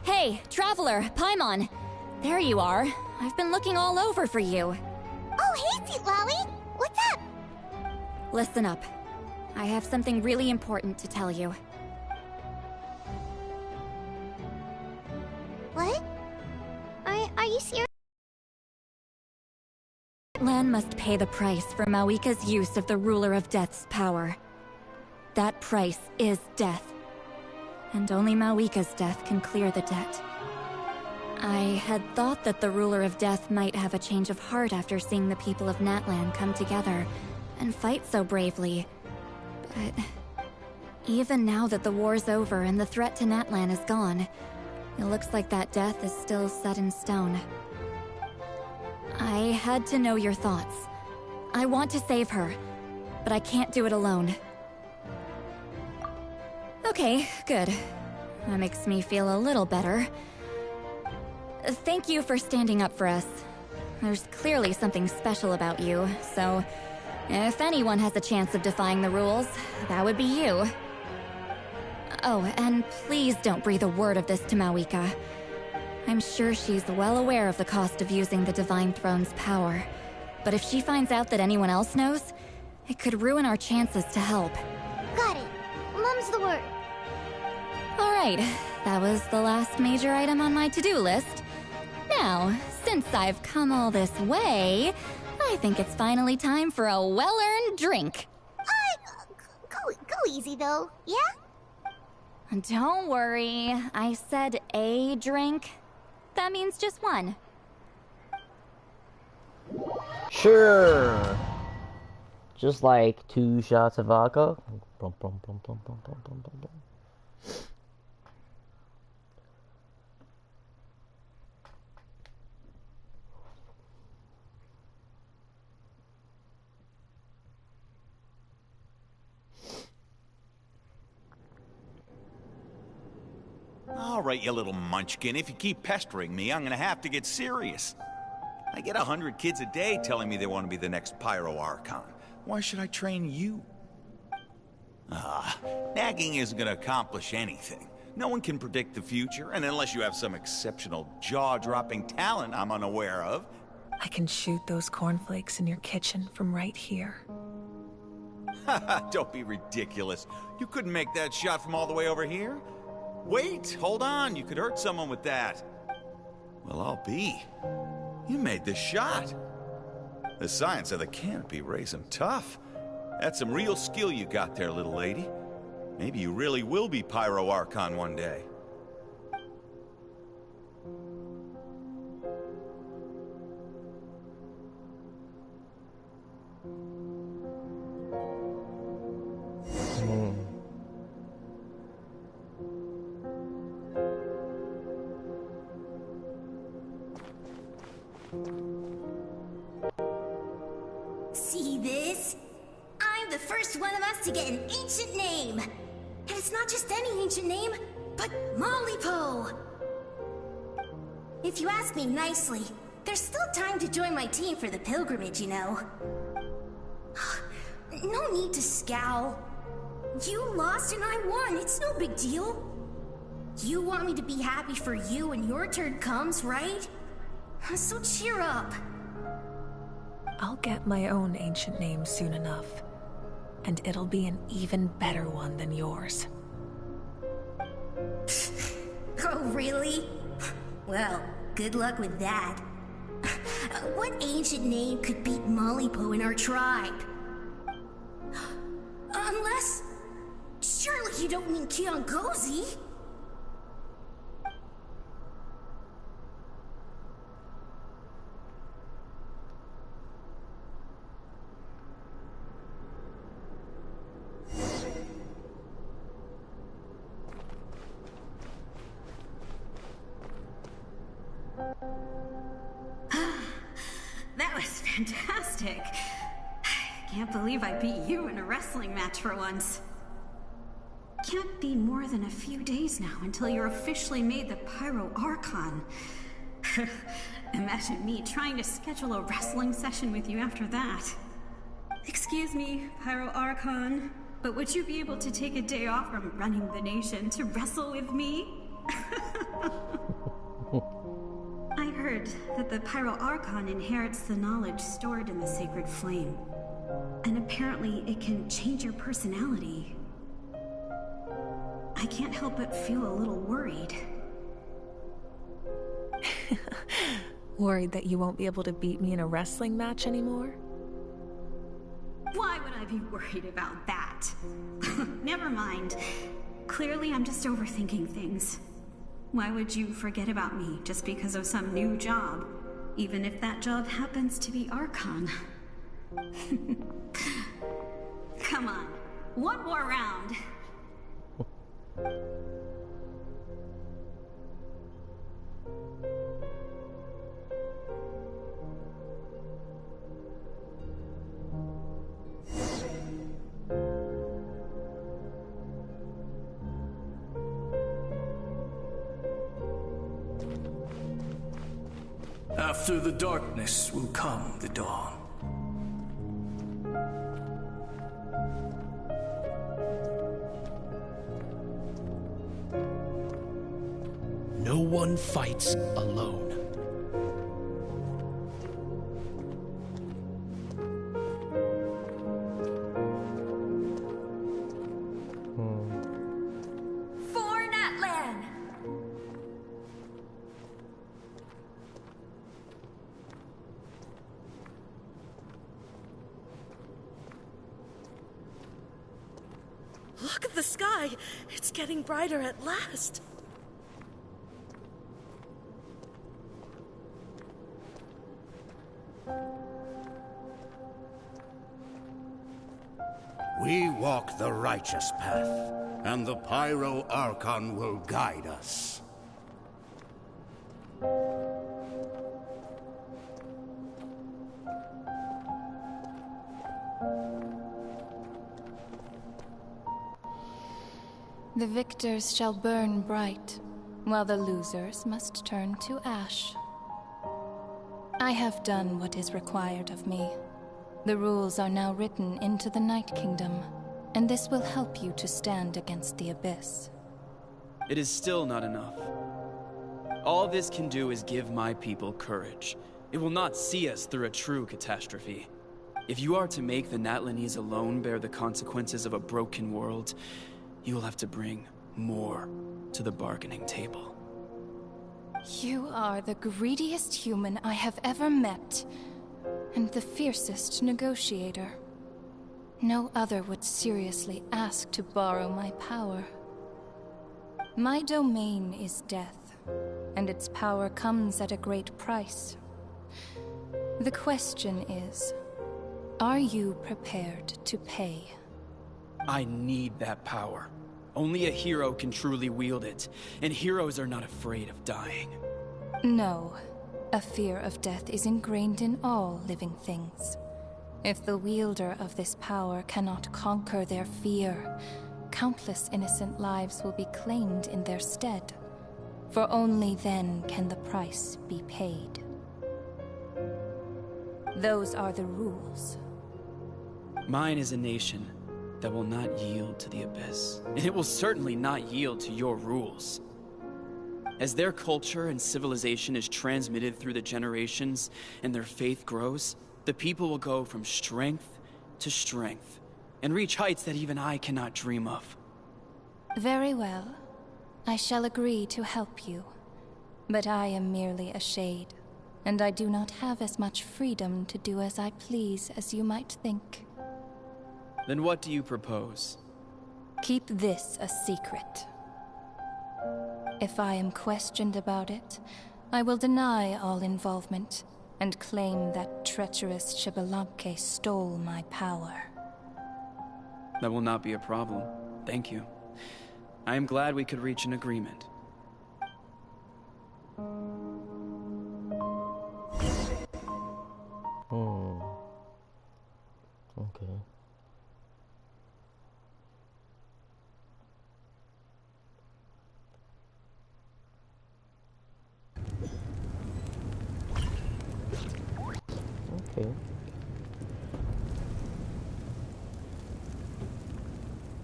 Hey, Traveler, Paimon! There you are. I've been looking all over for you. Oh, hey, Sweet Lolly! What's up? Listen up. I have something really important to tell you. What? Are you serious? Natlan must pay the price for Mawika's use of the Ruler of Death's power. That price is death. And only Mawika's death can clear the debt. I had thought that the Ruler of Death might have a change of heart after seeing the people of Natlan come together and fight so bravely. But even now that the war's over and the threat to Natlan is gone, it looks like that death is still set in stone. I had to know your thoughts. I want to save her, but I can't do it alone. Okay, good. That makes me feel a little better. Thank you for standing up for us. There's clearly something special about you, so if anyone has a chance of defying the rules, that would be you. Oh, and please don't breathe a word of this to Mawika. I'm sure she's well aware of the cost of using the Divine Throne's power, but if she finds out that anyone else knows, it could ruin our chances to help. Got it. Mum's the word. Alright, that was the last major item on my to-do list. Now, since I've come all this way, I think it's finally time for a well-earned drink. Go easy though, yeah? Don't worry, I said a drink. That means just one. Sure. Just like 2 shots of vodka. All right, you little munchkin. If you keep pestering me, I'm gonna have to get serious. I get 100 kids a day telling me they want to be the next Pyro Archon. Why should I train you? Nagging isn't gonna accomplish anything. No one can predict the future, and unless you have some exceptional jaw-dropping talent I'm unaware of... I can shoot those cornflakes in your kitchen from right here. Don't be ridiculous. You couldn't make that shot from all the way over here? Wait, hold on. You could hurt someone with that. Well, I'll be. You made the shot. The science of the canopy raised him tough. That's some real skill you got there, little lady. Maybe you really will be Pyro Archon one day. See this? I'm the first one of us to get an ancient name. And it's not just any ancient name, but Mollypo. If you ask me nicely, There's still time to join my team for the pilgrimage, you know. No need to scowl. You lost and I won. It's no big deal. You want me to be happy for you when your turn comes, right? So cheer up. I'll get my own ancient name soon enough. And it'll be an even better one than yours. Oh, really? Well, good luck with that. What ancient name could beat Mollypo in our tribe? Unless... surely you don't mean Kiangozi? That was fantastic. Can't believe I beat you in a wrestling match for once. Can't be more than a few days now until you're officially made the Pyro Archon. Imagine me trying to schedule a wrestling session with you after that. Excuse me, Pyro Archon, but would you be able to take a day off from running the nation to wrestle with me? I heard that the Pyro Archon inherits the knowledge stored in the Sacred Flame. And apparently it can change your personality. I can't help but feel a little worried. Worried that you won't be able to beat me in a wrestling match anymore? Why would I be worried about that? Never mind. Clearly I'm just overthinking things. Why would you forget about me just because of some new job? Even if that job happens to be Archon. Come on, one more round. After the darkness will come the dawn. No one fights alone. For Natlan! Look at the sky! It's getting brighter at last! We walk the righteous path, and the Pyro Archon will guide us. The victors shall burn bright, while the losers must turn to ash. I have done what is required of me. The rules are now written into the Night Kingdom, and this will help you to stand against the Abyss. It is still not enough. All this can do is give my people courage. It will not see us through a true catastrophe. If you are to make the Natlanese alone bear the consequences of a broken world, you will have to bring more to the bargaining table. You are the greediest human I have ever met, and the fiercest negotiator. No other would seriously ask to borrow my power. My domain is death, and its power comes at a great price. The question is, are you prepared to pay? I need that power. Only a hero can truly wield it, and heroes are not afraid of dying. No. A fear of death is ingrained in all living things. If the wielder of this power cannot conquer their fear, countless innocent lives will be claimed in their stead. For only then can the price be paid. Those are the rules. Mine is a nation that will not yield to the Abyss. And it will certainly not yield to your rules. As their culture and civilization is transmitted through the generations and their faith grows, the people will go from strength to strength and reach heights that even I cannot dream of. Very well. I shall agree to help you. But I am merely a shade, and I do not have as much freedom to do as I please as you might think. Then what do you propose? Keep this a secret. If I am questioned about it, I will deny all involvement and claim that treacherous Xbalanque stole my power. That will not be a problem. Thank you. I am glad we could reach an agreement. Okay. Okay.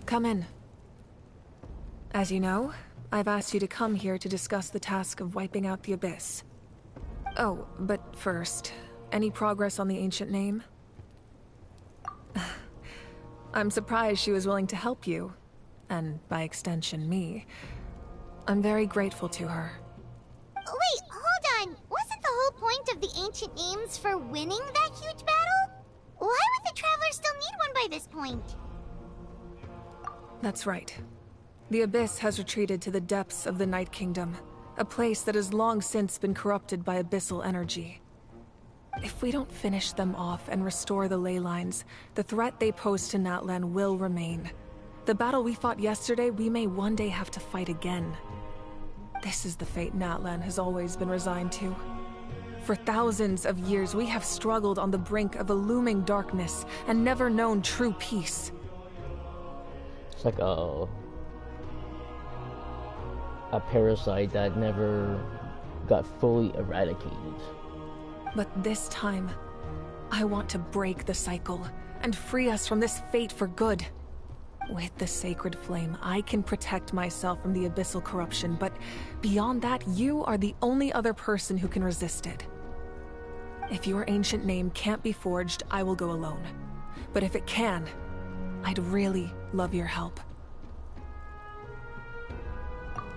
Come in. As you know, I've asked you to come here to discuss the task of wiping out the Abyss. Oh, but first, any progress on the ancient name? I'm surprised she was willing to help you, and by extension, me. I'm very grateful to her. Wait, hold on! Wasn't the whole point of the ancient names for winning that huge battle? Why would the Travelers still need one by this point? That's right. The Abyss has retreated to the depths of the Night Kingdom, a place that has long since been corrupted by abyssal energy. If we don't finish them off and restore the ley lines, the threat they pose to Natlan will remain. The battle we fought yesterday, we may one day have to fight again. This is the fate Natlan has always been resigned to. For thousands of years, we have struggled on the brink of a looming darkness and never known true peace. It's like a parasite that never got fully eradicated. But this time, I want to break the cycle and free us from this fate for good. With the sacred flame, I can protect myself from the abyssal corruption, but beyond that, you are the only other person who can resist it. If your ancient name can't be forged, I will go alone. But if it can, I'd really love your help.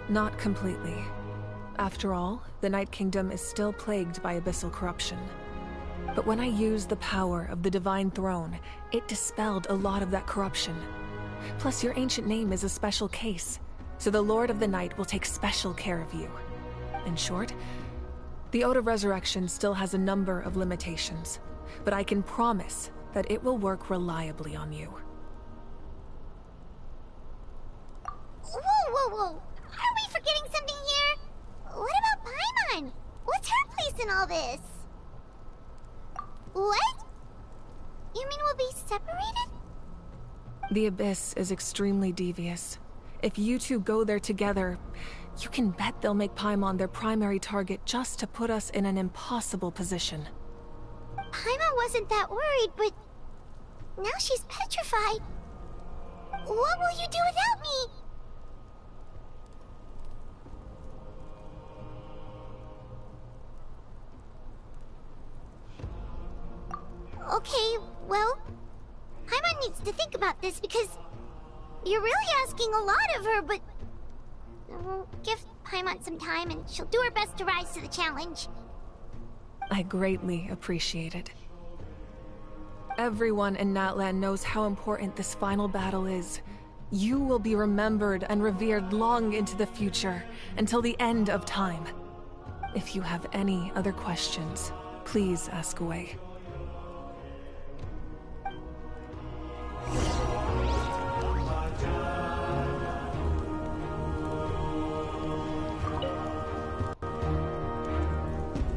Not completely. After all, the Night Kingdom is still plagued by abyssal corruption. But when I used the power of the Divine Throne, it dispelled a lot of that corruption. Plus, your ancient name is a special case, so the Lord of the Night will take special care of you. In short, the Ode of Resurrection still has a number of limitations, but I can promise that it will work reliably on you. Whoa, whoa, whoa! Are we forgetting something here? What about Paimon? What's her place in all this? What? You mean we'll be separated? The Abyss is extremely devious. If you two go there together, you can bet they'll make Paimon their primary target just to put us in an impossible position. Paimon wasn't that worried, but now she's petrified. What will you do without me? Okay, well, Paimon needs to think about this because you're really asking a lot of her, but we'll give Paimon some time and she'll do her best to rise to the challenge. I greatly appreciate it. Everyone in Natlan knows how important this final battle is. You will be remembered and revered long into the future, until the end of time. If you have any other questions, please ask away.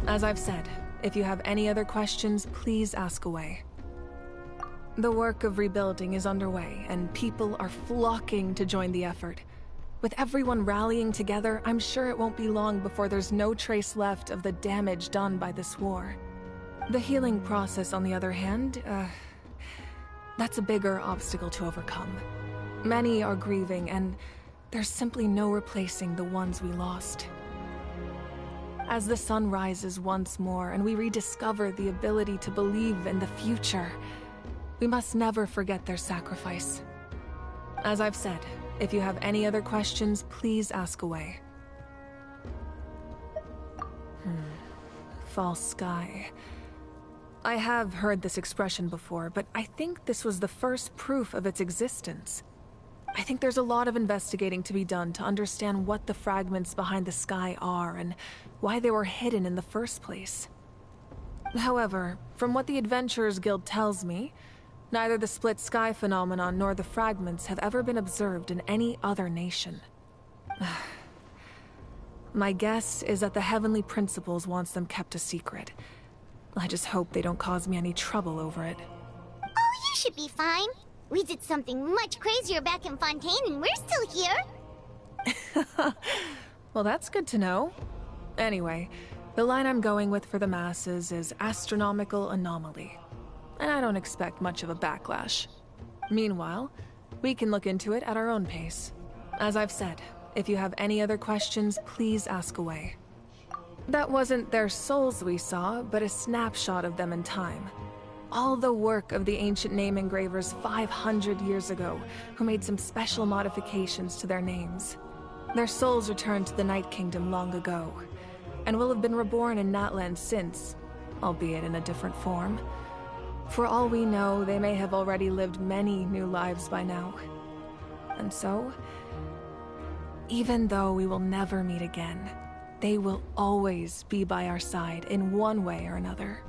As I've said, if you have any other questions, please ask away. The work of rebuilding is underway, and people are flocking to join the effort. With everyone rallying together, I'm sure it won't be long before there's no trace left of the damage done by this war. The healing process, on the other hand, that's a bigger obstacle to overcome. Many are grieving, and there's simply no replacing the ones we lost. As the sun rises once more and we rediscover the ability to believe in the future, we must never forget their sacrifice. As I've said, if you have any other questions, please ask away. False sky. I have heard this expression before, but I think this was the first proof of its existence. I think there's a lot of investigating to be done to understand what the fragments behind the sky are and why they were hidden in the first place. However, from what the Adventurers Guild tells me, neither the split sky phenomenon nor the fragments have ever been observed in any other nation. My guess is that the Heavenly Principles wants them kept a secret. I just hope they don't cause me any trouble over it. Oh, you should be fine. We did something much crazier back in Fontaine and we're still here. Well, that's good to know. Anyway, the line I'm going with for the masses is astronomical anomaly. And I don't expect much of a backlash. Meanwhile, we can look into it at our own pace. As I've said, if you have any other questions, please ask away. That wasn't their souls we saw, but a snapshot of them in time. All the work of the ancient name engravers 500 years ago, who made some special modifications to their names. Their souls returned to the Night Kingdom long ago, and will have been reborn in Natlan since, albeit in a different form. For all we know, they may have already lived many new lives by now. And so, even though we will never meet again, they will always be by our side in one way or another.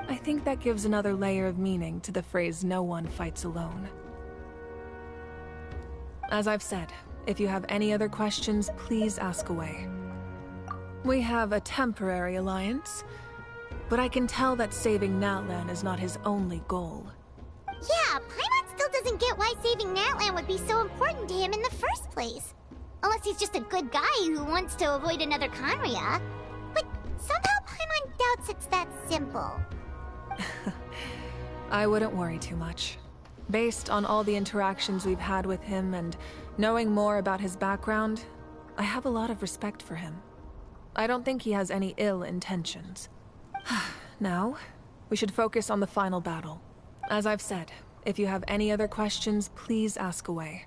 I think that gives another layer of meaning to the phrase, "No one fights alone." As I've said, if you have any other questions, please ask away. We have a temporary alliance, but I can tell that saving Natlan is not his only goal. Yeah, Paimon still doesn't get why saving Natlan would be so important to him in the first place. Unless he's just a good guy who wants to avoid another Conria. But somehow Paimon doubts it's that simple. I wouldn't worry too much. Based on all the interactions we've had with him and knowing more about his background, I have a lot of respect for him. I don't think he has any ill intentions. Now, we should focus on the final battle. As I've said, if you have any other questions, please ask away.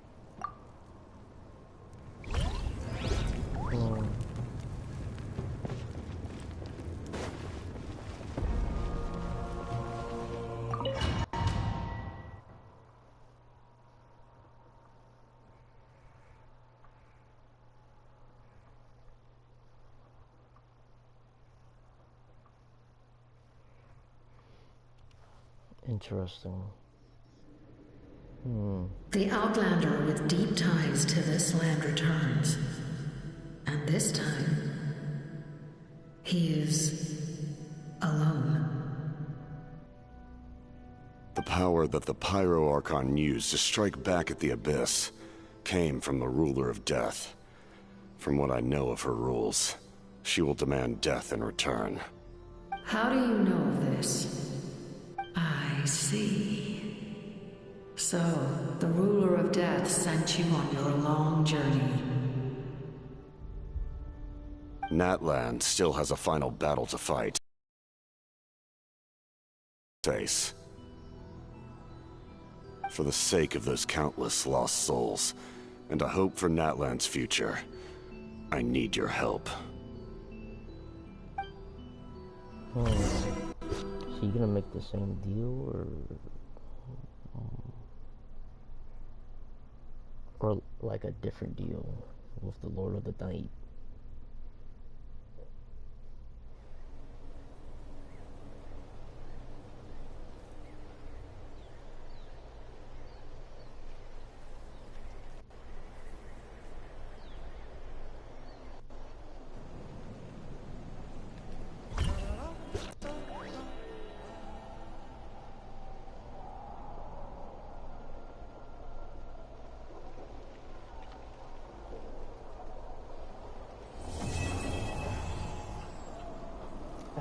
Interesting. The Outlander with deep ties to this land returns. And this time, he is alone. The power that the Pyro Archon used to strike back at the Abyss came from the Ruler of Death. From what I know of her rules, she will demand death in return. How do you know of this? I see. So, the Ruler of Death sent you on your long journey. Natlan still has a final battle to fight. Face. For the sake of those countless lost souls, and a hope for Natlan's future, I need your help. So you gonna make the same deal, or like a different deal with the Lord of the Night?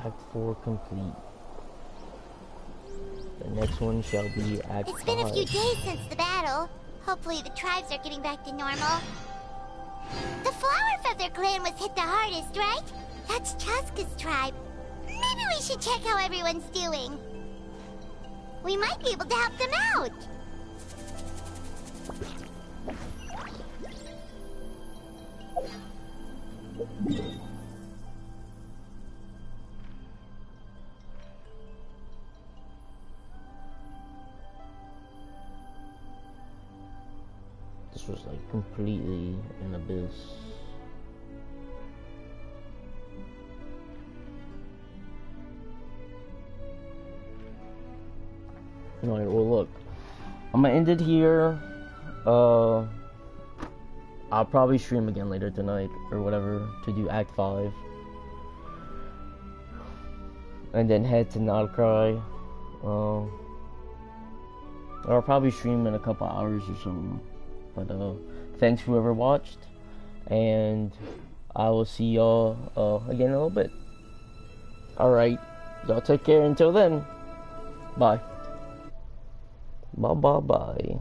Act 4 complete. The next one shall be Act 5. It's been a few days since the battle. Hopefully the tribes are getting back to normal. The Flower Feather clan was hit the hardest, right? That's Chaska's tribe. Maybe we should check how everyone's doing. We might be able to help them out. This was like completely an abyss. Alright, well look, I'm gonna end it here. I'll probably stream again later tonight or whatever to do Act 5. And then head to Notcry. I'll probably stream in a couple hours or something. But thanks whoever watched, and I will see y'all again in a little bit. Alright, y'all take care until then. Bye. Bye.